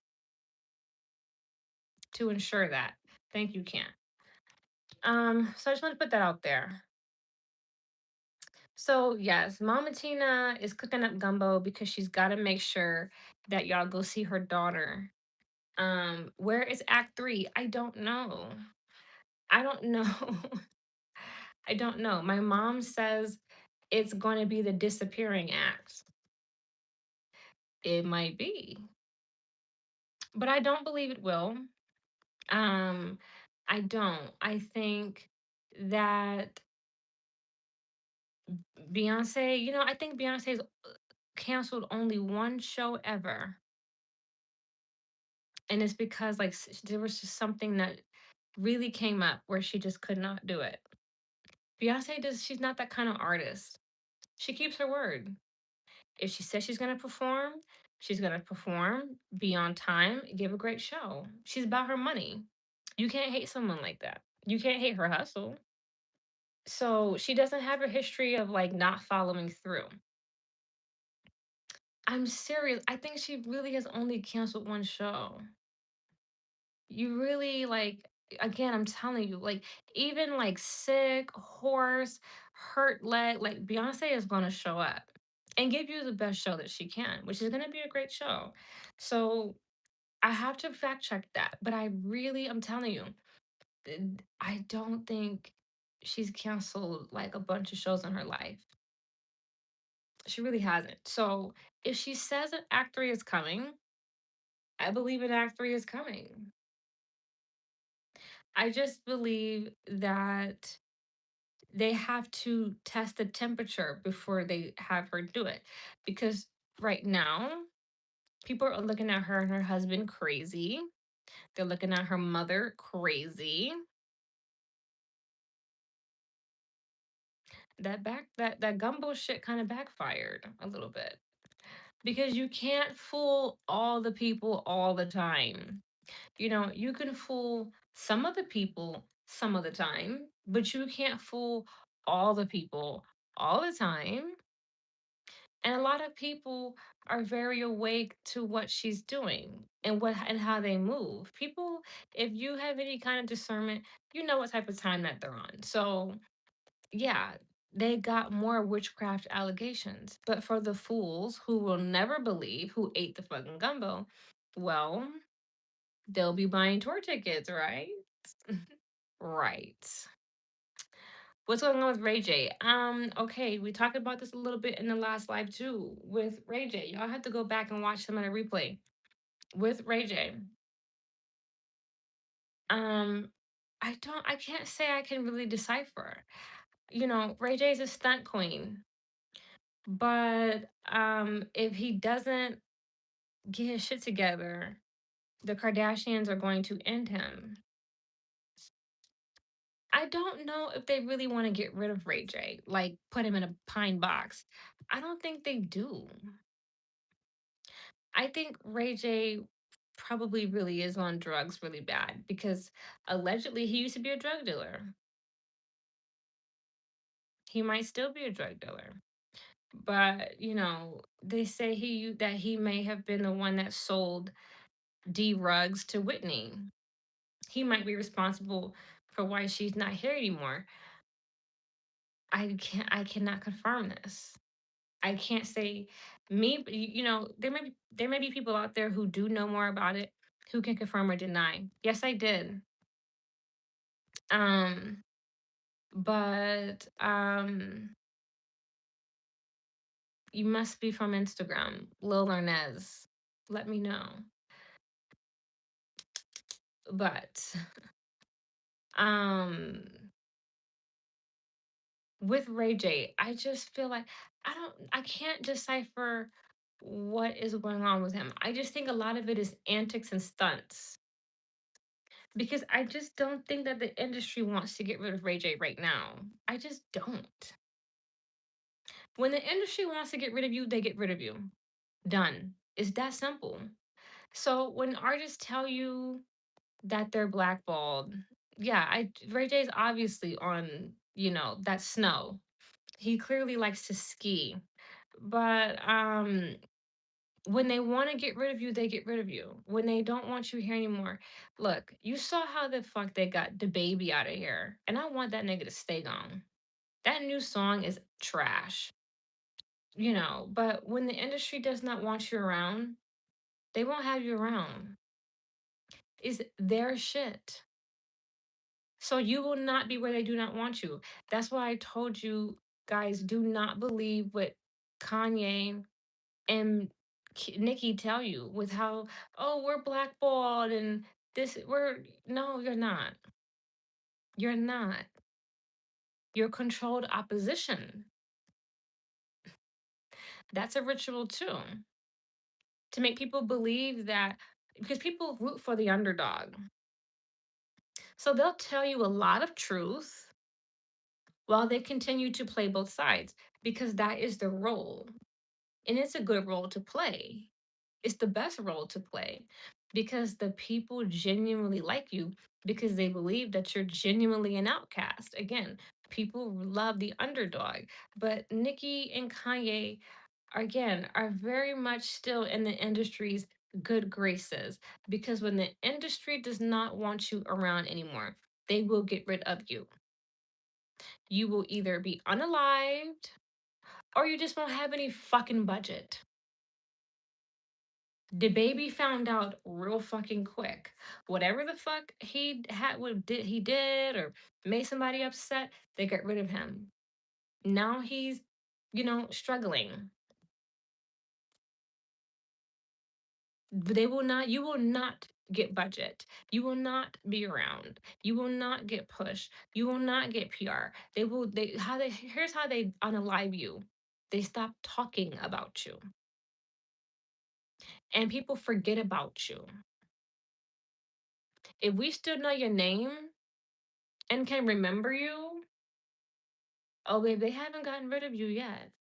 to ensure that. Thank you, Can't. So I just want to put that out there. So yes, Mama Tina is cooking up gumbo because she's got to make sure that y'all go see her daughter. Where is Act 3? I don't know. I don't know. I don't know. My mom says it's going to be the disappearing act. It might be, but I don't believe it will. Um, I don't. I think that Beyonce, I think Beyonce's canceled only one show ever. And it's because like there was just something that really came up where she just could not do it. She's not that kind of artist. She keeps her word. If she says she's gonna perform, be on time, give a great show. She's about her money. You can't hate someone like that. You can't hate her hustle. So she doesn't have a history of like not following through. I'm serious. I think she really has only canceled one show. You really like, again, I'm telling you, like even like sick, horse, hurt leg, like Beyonce is gonna show up and give you the best show that she can, which is gonna be a great show. So I have to fact check that, but I'm telling you, I don't think she's canceled like a bunch of shows in her life. She really hasn't. So if she says that Act 3 is coming, I believe an Act 3 is coming. I just believe that they have to test the temperature before they have her do it. Because right now, people are looking at her and her husband crazy. They're looking at her mother crazy. That gumbo shit kind of backfired a little bit. Because you can't fool all the people all the time. You can fool some of the people some of the time, but you can't fool all the people all the time. And a lot of people are very awake to what she's doing and what and how they move. People, if you have any kind of discernment, you know what type of time that they're on. So yeah, they got more witchcraft allegations. But for the fools who will never believe, who ate the fucking gumbo, well, they'll be buying tour tickets, right? Right. What's going on with Ray J? Okay, we talked about this a little bit in the last live too with Ray J. Y'all have to go back and watch some of the replay with Ray J. Um, I can't say I can really decipher. You know, Ray J is a stunt queen, but if he doesn't get his shit together, the Kardashians are going to end him. I don't know if they really want to get rid of Ray J, like put him in a pine box. I don't think they do. I think Ray J probably really is on drugs really bad because allegedly he used to be a drug dealer. He might still be a drug dealer. But, you know, they say he may have been the one that sold D rugs to Whitney. He might be responsible for why she's not here anymore. I cannot confirm this. I can't say me, but you know, there may be people out there who do know more about it who can confirm or deny. Yes, I did. Um, but you must be from Instagram, Lil Arnez. Let me know. But um with Ray J, I just feel like I can't decipher what is going on with him. I just think a lot of it is antics and stunts. Because I just don't think that the industry wants to get rid of Ray J right now. I just don't. When the industry wants to get rid of you, they get rid of you. Done. It's that simple. So when artists tell you that they're blackballed, yeah, Ray J's obviously on, that snow. He clearly likes to ski. But when they want to get rid of you, they get rid of you. When they don't want you here anymore, look, you saw how the fuck they got the baby out of here. And I want that nigga to stay gone. That new song is trash, but when the industry does not want you around, they won't have you around. It's their shit. So you will not be where they do not want you. That's why I told you guys, do not believe what Kanye and Nikki tell you with how, oh, we're blackballed and no, you're not. You're not. You're controlled opposition. That's a ritual too, to make people believe that, because people root for the underdog. So they'll tell you a lot of truth while they continue to play both sides because that is their role. And it's a good role to play. It's the best role to play because the people genuinely like you because they believe that you're genuinely an outcast. Again, people love the underdog, but Nicki and Kanye, again, are very much still in the industry's good graces because when the industry does not want you around anymore, they will get rid of you. You will either be unalived or you just won't have any fucking budget. The baby found out real fucking quick. Whatever the fuck he did or made somebody upset, they got rid of him. Now he's, struggling. They will not You will not get budget. You will not be around. You will not get pushed. You will not get PR. Here's how they unalive you. They stop talking about you. And people forget about you. If we still know your name and can remember you, oh, babe, they haven't gotten rid of you yet.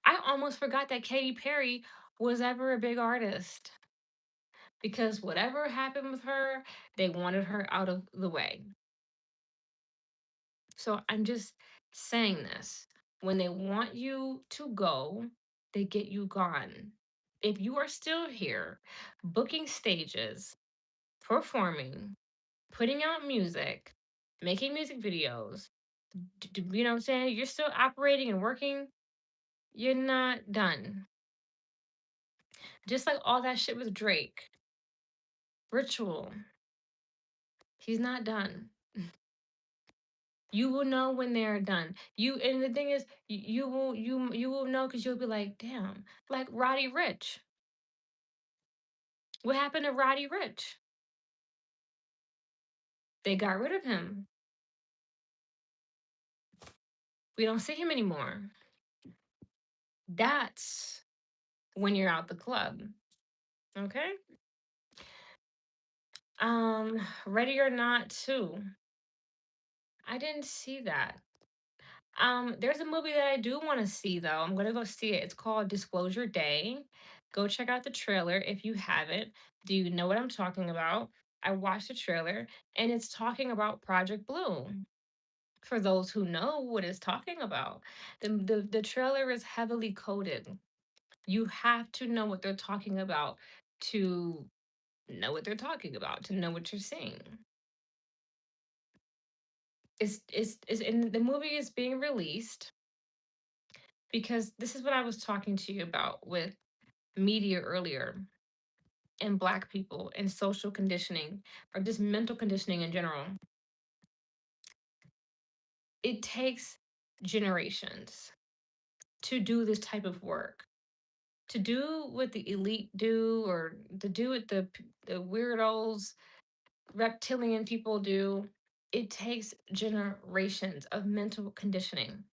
I almost forgot that Katy Perry was ever a big artist because whatever happened with her, they wanted her out of the way. So I'm just saying this. When they want you to go, they get you gone. If you are still here, booking stages, performing, putting out music, making music videos, you know what I'm saying? You're still operating and working, you're not done. Just like all that shit with Drake. Ritual. He's not done. You will know when they're done. You and the thing is, you will know because you'll be like, damn, like Roddy Rich. What happened to Roddy Rich? They got rid of him. We don't see him anymore. That's when you're out the club. Okay. Ready or Not too. I didn't see that. There's a movie that I do want to see though. I'm gonna go see it. It's called Disclosure Day. Go check out the trailer if you haven't. Do you know what I'm talking about? I watched the trailer and it's talking about Project Blue. For those who know what it's talking about, the trailer is heavily coded. You have to know what they're talking about to know what they're talking about, to know what you're seeing. It's and the movie is being released because this is what I was talking to you about with media earlier and black people and social conditioning or just mental conditioning in general. It takes generations to do this type of work. To do what the elite do or to do what the weirdos, reptilian people do, it takes generations of mental conditioning.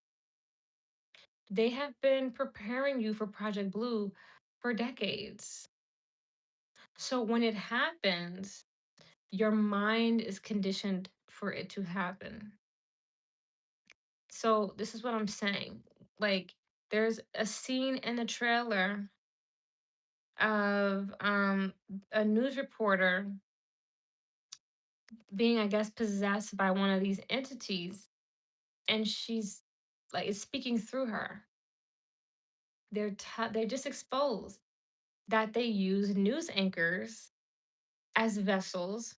They have been preparing you for Project Blue for decades. So when it happens, your mind is conditioned for it to happen. So this is what I'm saying. Like there's a scene in the trailer of a news reporter being, I guess, possessed by one of these entities, and she's like it's speaking through her. They just exposed that they use news anchors as vessels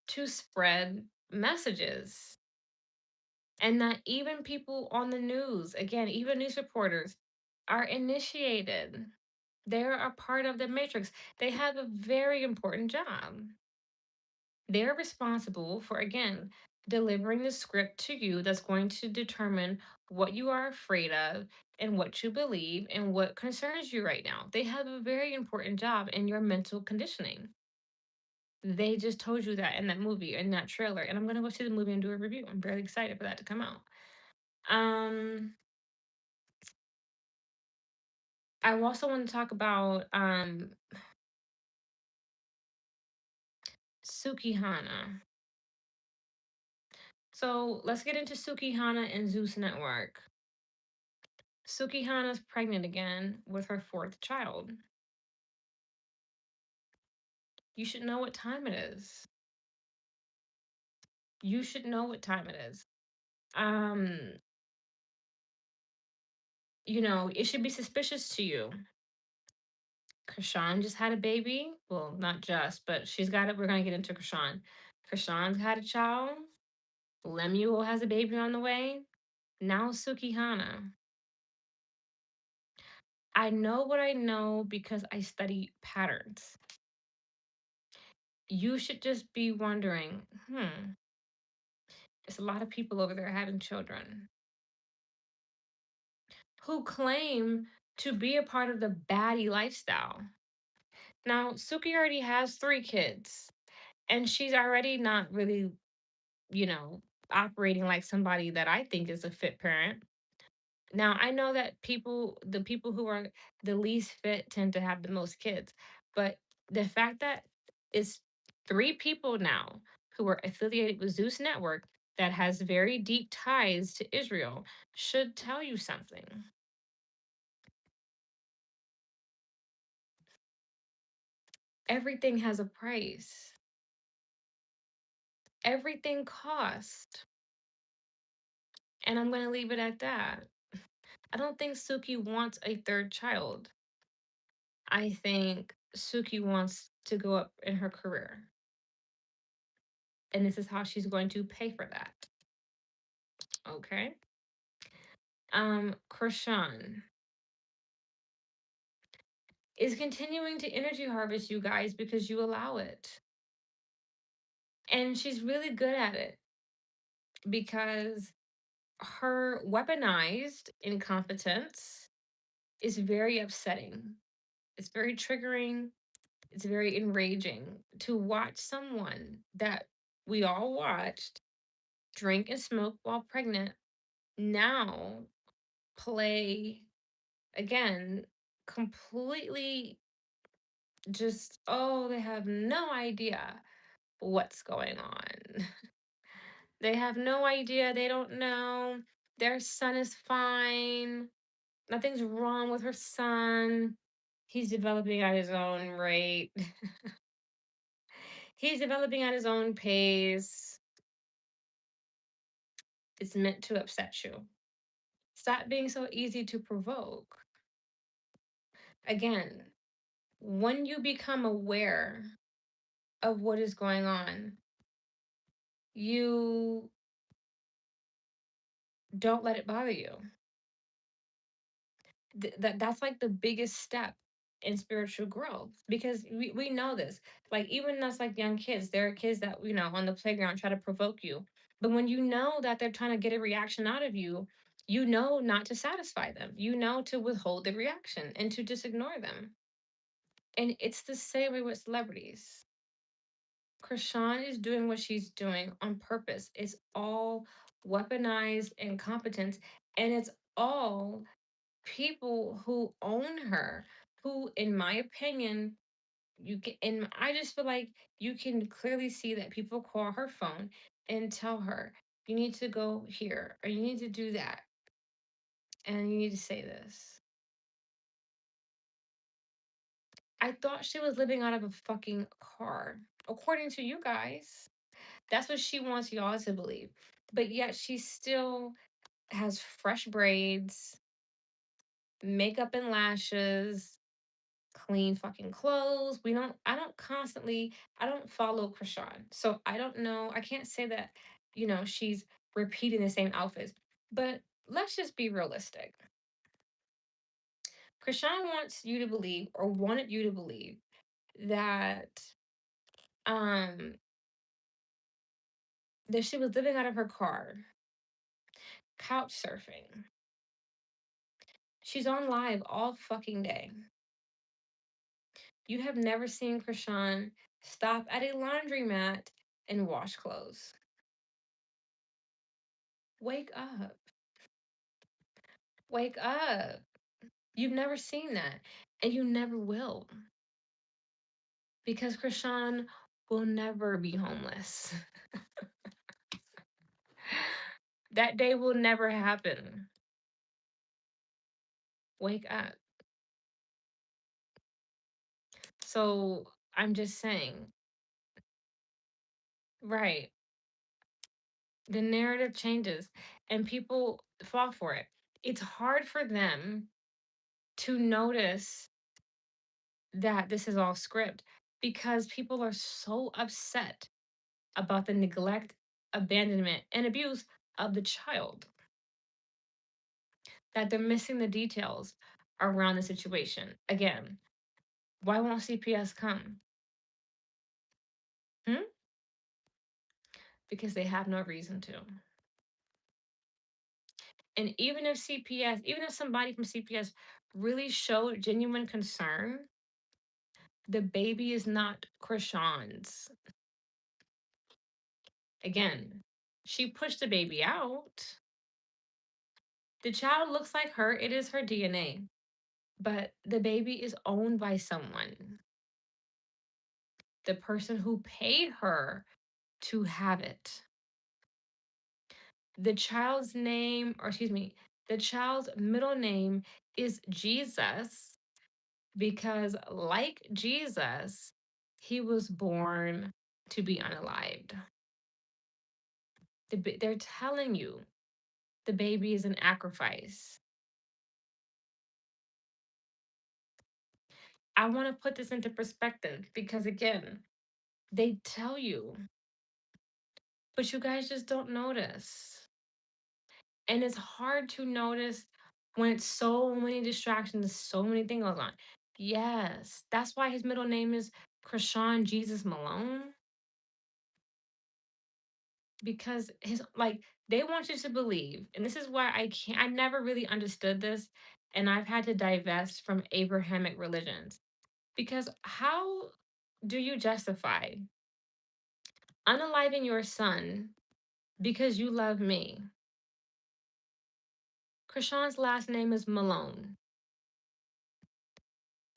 to spread messages. And that even people on the news, again, even news reporters, are initiated. They're a part of the matrix. They have a very important job. They're responsible for, again, delivering the script to you that's going to determine what you are afraid of and what you believe and what concerns you right now. They have a very important job in your mental conditioning. They just told you that in that movie, in that trailer. And I'm going to go see the movie and do a review. I'm very excited for that to come out. Um, I also want to talk about Sukihana. So let's get into Sukihana and Zeus Network. Sukihana's pregnant again with her fourth child. You should know what time it is. You should know what time it is. Um, it should be suspicious to you. Krishan just had a baby. Well, not just, but she's got it. We're gonna get into Krishan. Krishan's had a child. Lemuel has a baby on the way. Now Sukihana. I know what I know because I study patterns. You should just be wondering, there's a lot of people over there having children who claim to be a part of the baddie lifestyle. Now, Suki already has 3 kids, and she's already not really, you know, operating like somebody that I think is a fit parent. Now, I know that the people who are the least fit tend to have the most kids, but the fact that it's 3 people now who are affiliated with Zeus Network that has very deep ties to Israel should tell you something. Everything has a price. Everything costs. And I'm going to leave it at that. I don't think Suki wants a third child. I think Suki wants to go up in her career. And this is how she's going to pay for that. Okay. Krishan is continuing to energy harvest you guys because you allow it. And she's really good at it because her weaponized incompetence is very upsetting. It's very triggering. It's very enraging to watch someone that we all watched drink and smoke while pregnant now play again completely just, oh, they have no idea what's going on. They have no idea. They don't know. Their son is fine. Nothing's wrong with her son. He's developing at his own rate. He's developing at his own pace. It's meant to upset you. Stop being so easy to provoke. Again, when you become aware of what is going on, you don't let it bother you. That's like the biggest step in spiritual growth because we know this. Like even us like young kids, there are kids that on the playground try to provoke you. But when you know that they're trying to get a reaction out of you, you know not to satisfy them. You know to withhold the reaction and to just ignore them. And it's the same way with celebrities. Krishan is doing what she's doing on purpose. It's all weaponized incompetence, and it's all people who own her, who, in my opinion, you can, and I just feel like you can clearly see that people call her phone and tell her, you need to go here, or you need to do that, and you need to say this. I thought she was living out of a fucking car, according to you guys. That's what she wants y'all to believe. But yet she still has fresh braids, makeup and lashes, clean fucking clothes. I don't follow Krishan. So I don't know. I can't say that, she's repeating the same outfits. But let's just be realistic. Krishan wants you to believe or wanted you to believe that um that she was living out of her car, couch surfing. She's on live all fucking day. You have never seen Krishan stop at a laundromat and wash clothes. Wake up. Wake up. You've never seen that. And you never will. Because Krishan will never be homeless. That day will never happen. Wake up. So I'm just saying, right. The narrative changes and people fall for it. It's hard for them to notice that this is all script because people are so upset about the neglect, abandonment, and abuse of the child that they're missing the details around the situation. Again, why won't CPS come? Hmm? Because they have no reason to. And even if somebody from CPS really showed genuine concern, the baby is not Krishan's. Again, she pushed the baby out. The child looks like her, it is her DNA. But the baby is owned by someone, the person who paid her to have it. The child's name, or excuse me, the child's middle name is Jesus because, like Jesus, he was born to be unalived. They're telling you the baby is an sacrifice. I want to put this into perspective because, again, they tell you, but you guys just don't notice. And it's hard to notice when it's so many distractions, so many things going on. Yes, that's why his middle name is Krishan Jesus Malone, because his like they want you to believe, and this is why I never really understood this, and I've had to divest from Abrahamic religions. Because how do you justify unaliving your son because you love me? Krishan's last name is Malone.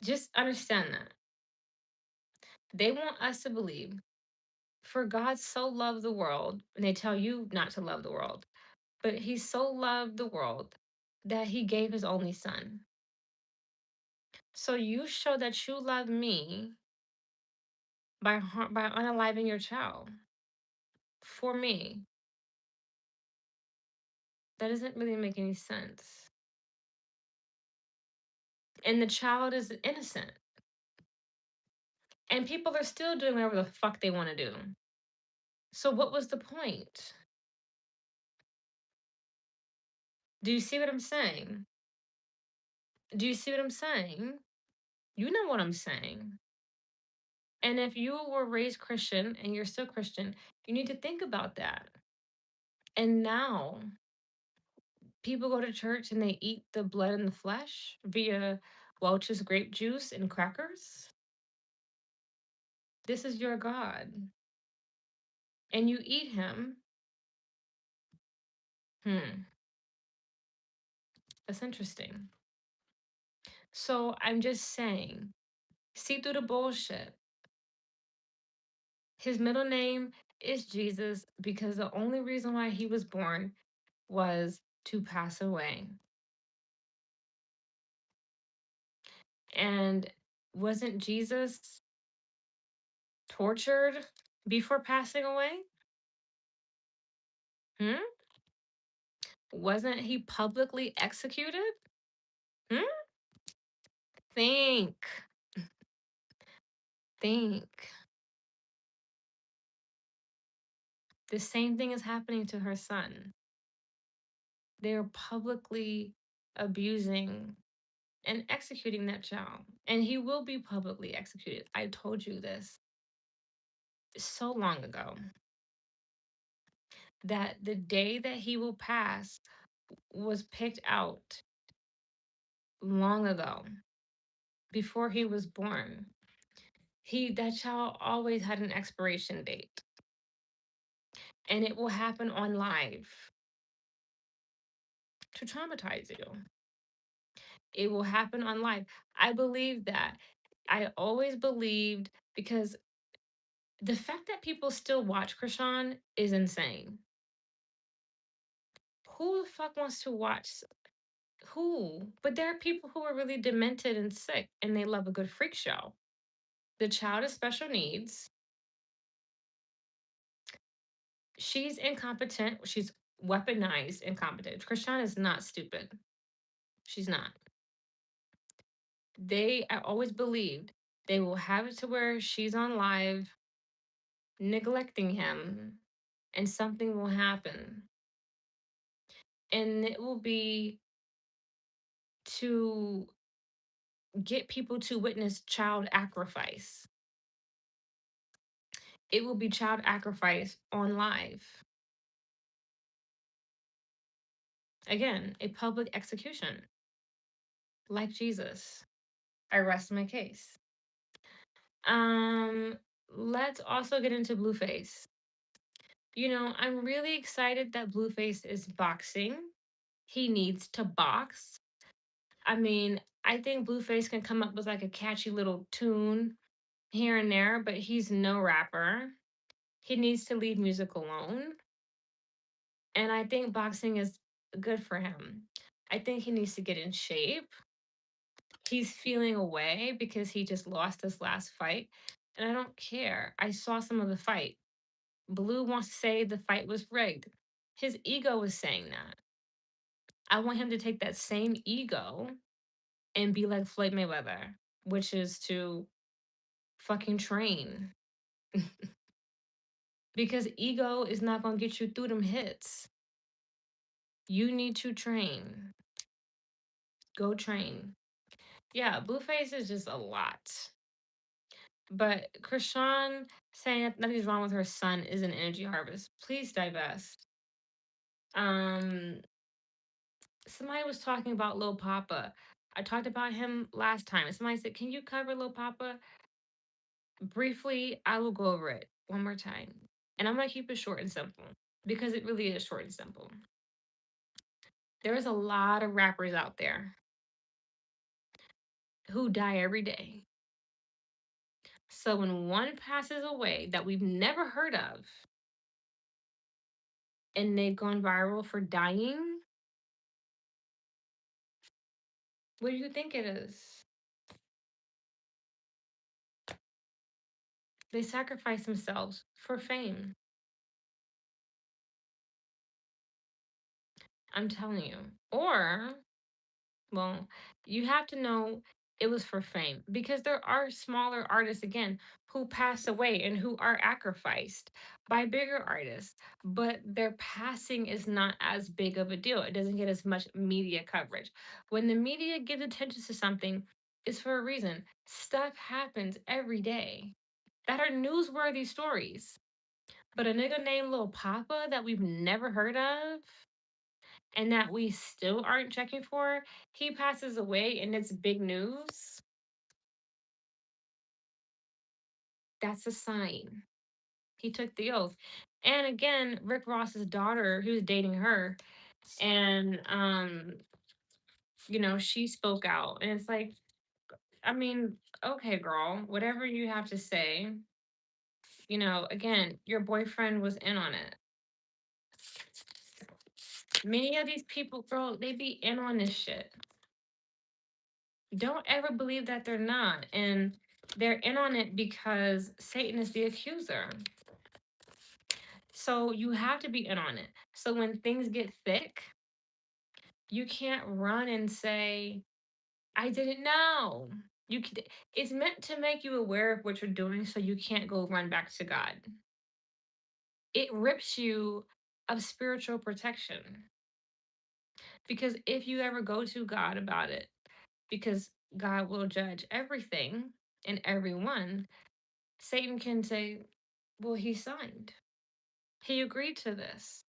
Just understand that. They want us to believe, for God so loved the world, and they tell you not to love the world, but he so loved the world that he gave his only son. So you show that you love me by unaliving your child for me. That doesn't really make any sense. And the child is innocent. And people are still doing whatever the fuck they want to do. So what was the point? Do you see what I'm saying? Do you see what I'm saying? You know what I'm saying. And if you were raised Christian and you're still Christian, you need to think about that. And now people go to church and they eat the blood and the flesh via Welch's grape juice and crackers. This is your God. And you eat him. That's interesting. So I'm just saying, see through the bullshit. His middle name is Jesus because the only reason why he was born was to pass away. And wasn't Jesus tortured before passing away? Hmm? Wasn't he publicly executed? Hmm? Think. Think. The same thing is happening to her son. They're publicly abusing and executing that child. And he will be publicly executed. I told you this so long ago that the day that he will pass was picked out long ago before he was born. That child always had an expiration date, and it will happen on live to traumatize you. It will happen on live. I believe that. I always believed, because the fact that people still watch Krishan is insane. Who the fuck wants to watch? Who? But there are people who are really demented and sick and they love a good freak show. The child is special needs. She's incompetent. She's weaponized incompetent. Krishan is not stupid. She's not. I always believed they will have it to where she's on live neglecting him and something will happen. And it will be to get people to witness child sacrifice. It will be child sacrifice on live. Again, a public execution, like Jesus. I rest my case. Um, let's also get into Blueface. I'm really excited that Blueface is boxing. He needs to box. I mean, I think Blueface can come up with like a catchy little tune here and there, but he's no rapper. He needs to leave music alone. And I think boxing is good for him. I think he needs to get in shape. He's feeling away because he just lost his last fight. And I don't care. I saw some of the fight. Blue wants to say the fight was rigged. His ego was saying that. I want him to take that same ego and be like Floyd Mayweather, which is to fucking train. Because ego is not gonna get you through them hits. You need to train. Go train. Yeah, Blueface is just a lot. But Krishan saying that nothing's wrong with her son is an energy harvest. Please divest. Um, Somebody was talking about Lil Papa. I talked about him last time. And somebody said, "Can you cover Lil Papa?" Briefly, I will go over it one more time. And I'm gonna keep it short and simple because it really is short and simple. There is a lot of rappers out there who die every day. So when one passes away that we've never heard of and they've gone viral for dying, what do you think it is? They sacrifice themselves for fame. I'm telling you. Or, well, you have to know it was for fame because there are smaller artists, again, who pass away and who are sacrificed by bigger artists, but their passing is not as big of a deal. It doesn't get as much media coverage. When the media gives attention to something, it's for a reason. Stuff happens every day that are newsworthy stories. But a nigga named Lil Papa that we've never heard of and that we still aren't checking for, he passes away and it's big news. That's a sign. He took the oath. And again, Rick Ross's daughter, who's dating her, and she spoke out. And it's like, I mean, okay, girl, whatever you have to say, again, your boyfriend was in on it. Many of these people, girl, they be in on this shit. Don't ever believe that they're not. And they're in on it because Satan is the accuser. So you have to be in on it. So when things get thick, you can't run and say, I didn't know. It's meant to make you aware of what you're doing so you can't go run back to God. It rips you of spiritual protection. Because if you ever go to God about it, because God will judge everything and everyone, Satan can say, well, he signed. He agreed to this.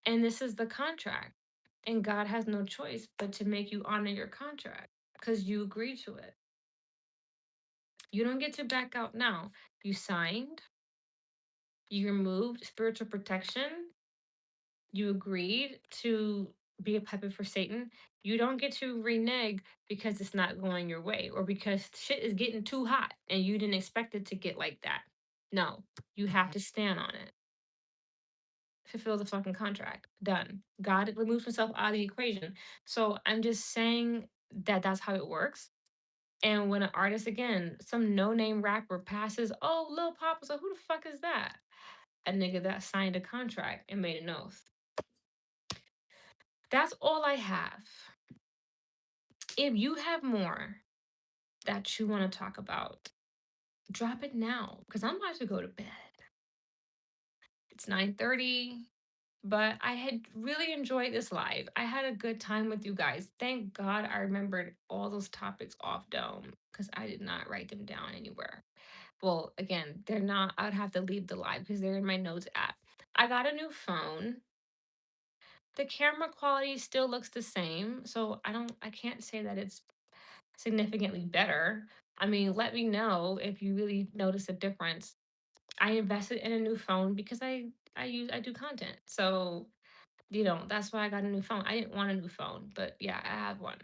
And this is the contract. And God has no choice but to make you honor your contract because you agreed to it. You don't get to back out now. You signed, you removed spiritual protection, you agreed to be a puppet for Satan. You don't get to renege because it's not going your way or because shit is getting too hot and you didn't expect it to get like that. No, you have to stand on it. Fulfill the fucking contract. Done. God removes himself out of the equation. So I'm just saying that that's how it works. And when an artist, again, some no name rapper passes, oh, Lil Papa, so who the fuck is that? A nigga that signed a contract and made an oath. That's all I have. If you have more that you want to talk about, drop it now because I'm about to go to bed. It's 9:30. But I had really enjoyed this live. I had a good time with you guys. Thank God I remembered all those topics off dome because I did not write them down anywhere. Well, again, they're not, I'd have to leave the live because they're in my notes app. I got a new phone. The camera quality still looks the same. So I can't say that it's significantly better. I mean, let me know if you really notice a difference. I invested in a new phone because I do content. So that's why I got a new phone. I didn't want a new phone, but yeah, I have one.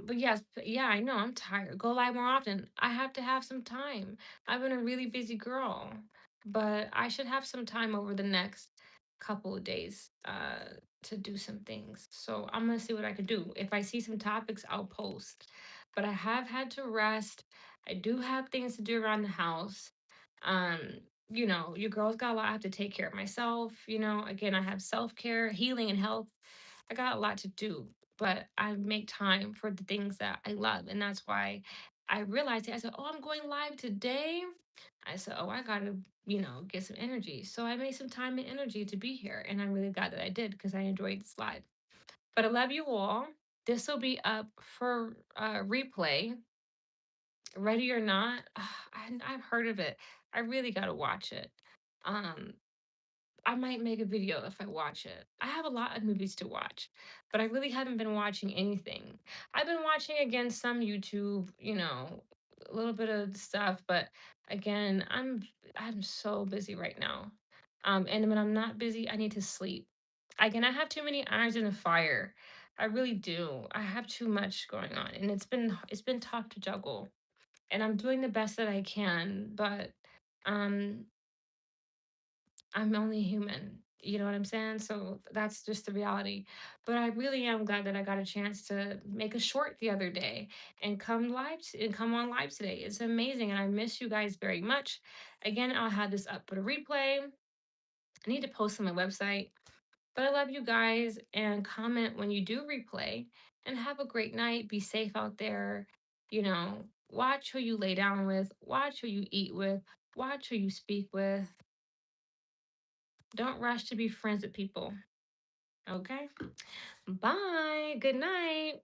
But yes, yeah, I know I'm tired. Go live more often. I have to have some time. I've been a really busy girl, but I should have some time over the next couple of days to do some things. So I'm gonna see what I can do. If I see some topics, I'll post. But I have had to rest. I do have things to do around the house. Um, your girl's got a lot. I have to take care of myself. Again, I have self care, healing, and health I got a lot to do, but I make time for the things that I love. And that's why I realized it. I said, oh, I'm going live today. I said, oh, I got to, get some energy. So I made some time and energy to be here. And I'm really glad that I did because I enjoyed this live. But I love you all. This will be up for replay, ready or not. I've heard of it. I really got to watch it. Um, I might make a video if I watch it. I have a lot of movies to watch, but I really haven't been watching anything. I've been watching again some YouTube, a little bit of stuff, but again, I'm so busy right now. And when I'm not busy, I need to sleep. Again, I have too many irons in the fire. I really do. I have too much going on, and it's been tough to juggle. And I'm doing the best that I can, but um I'm only human. You know what I'm saying? So that's just the reality. But I really am glad that I got a chance to make a short the other day and come on live today. It's amazing. And I miss you guys very much. Again, I'll have this up for the replay. I need to post on my website. But I love you guys and comment when you do replay and have a great night. Be safe out there. Watch who you lay down with, watch who you eat with, watch who you speak with. Don't rush to be friends with people. Okay. Bye. Good night.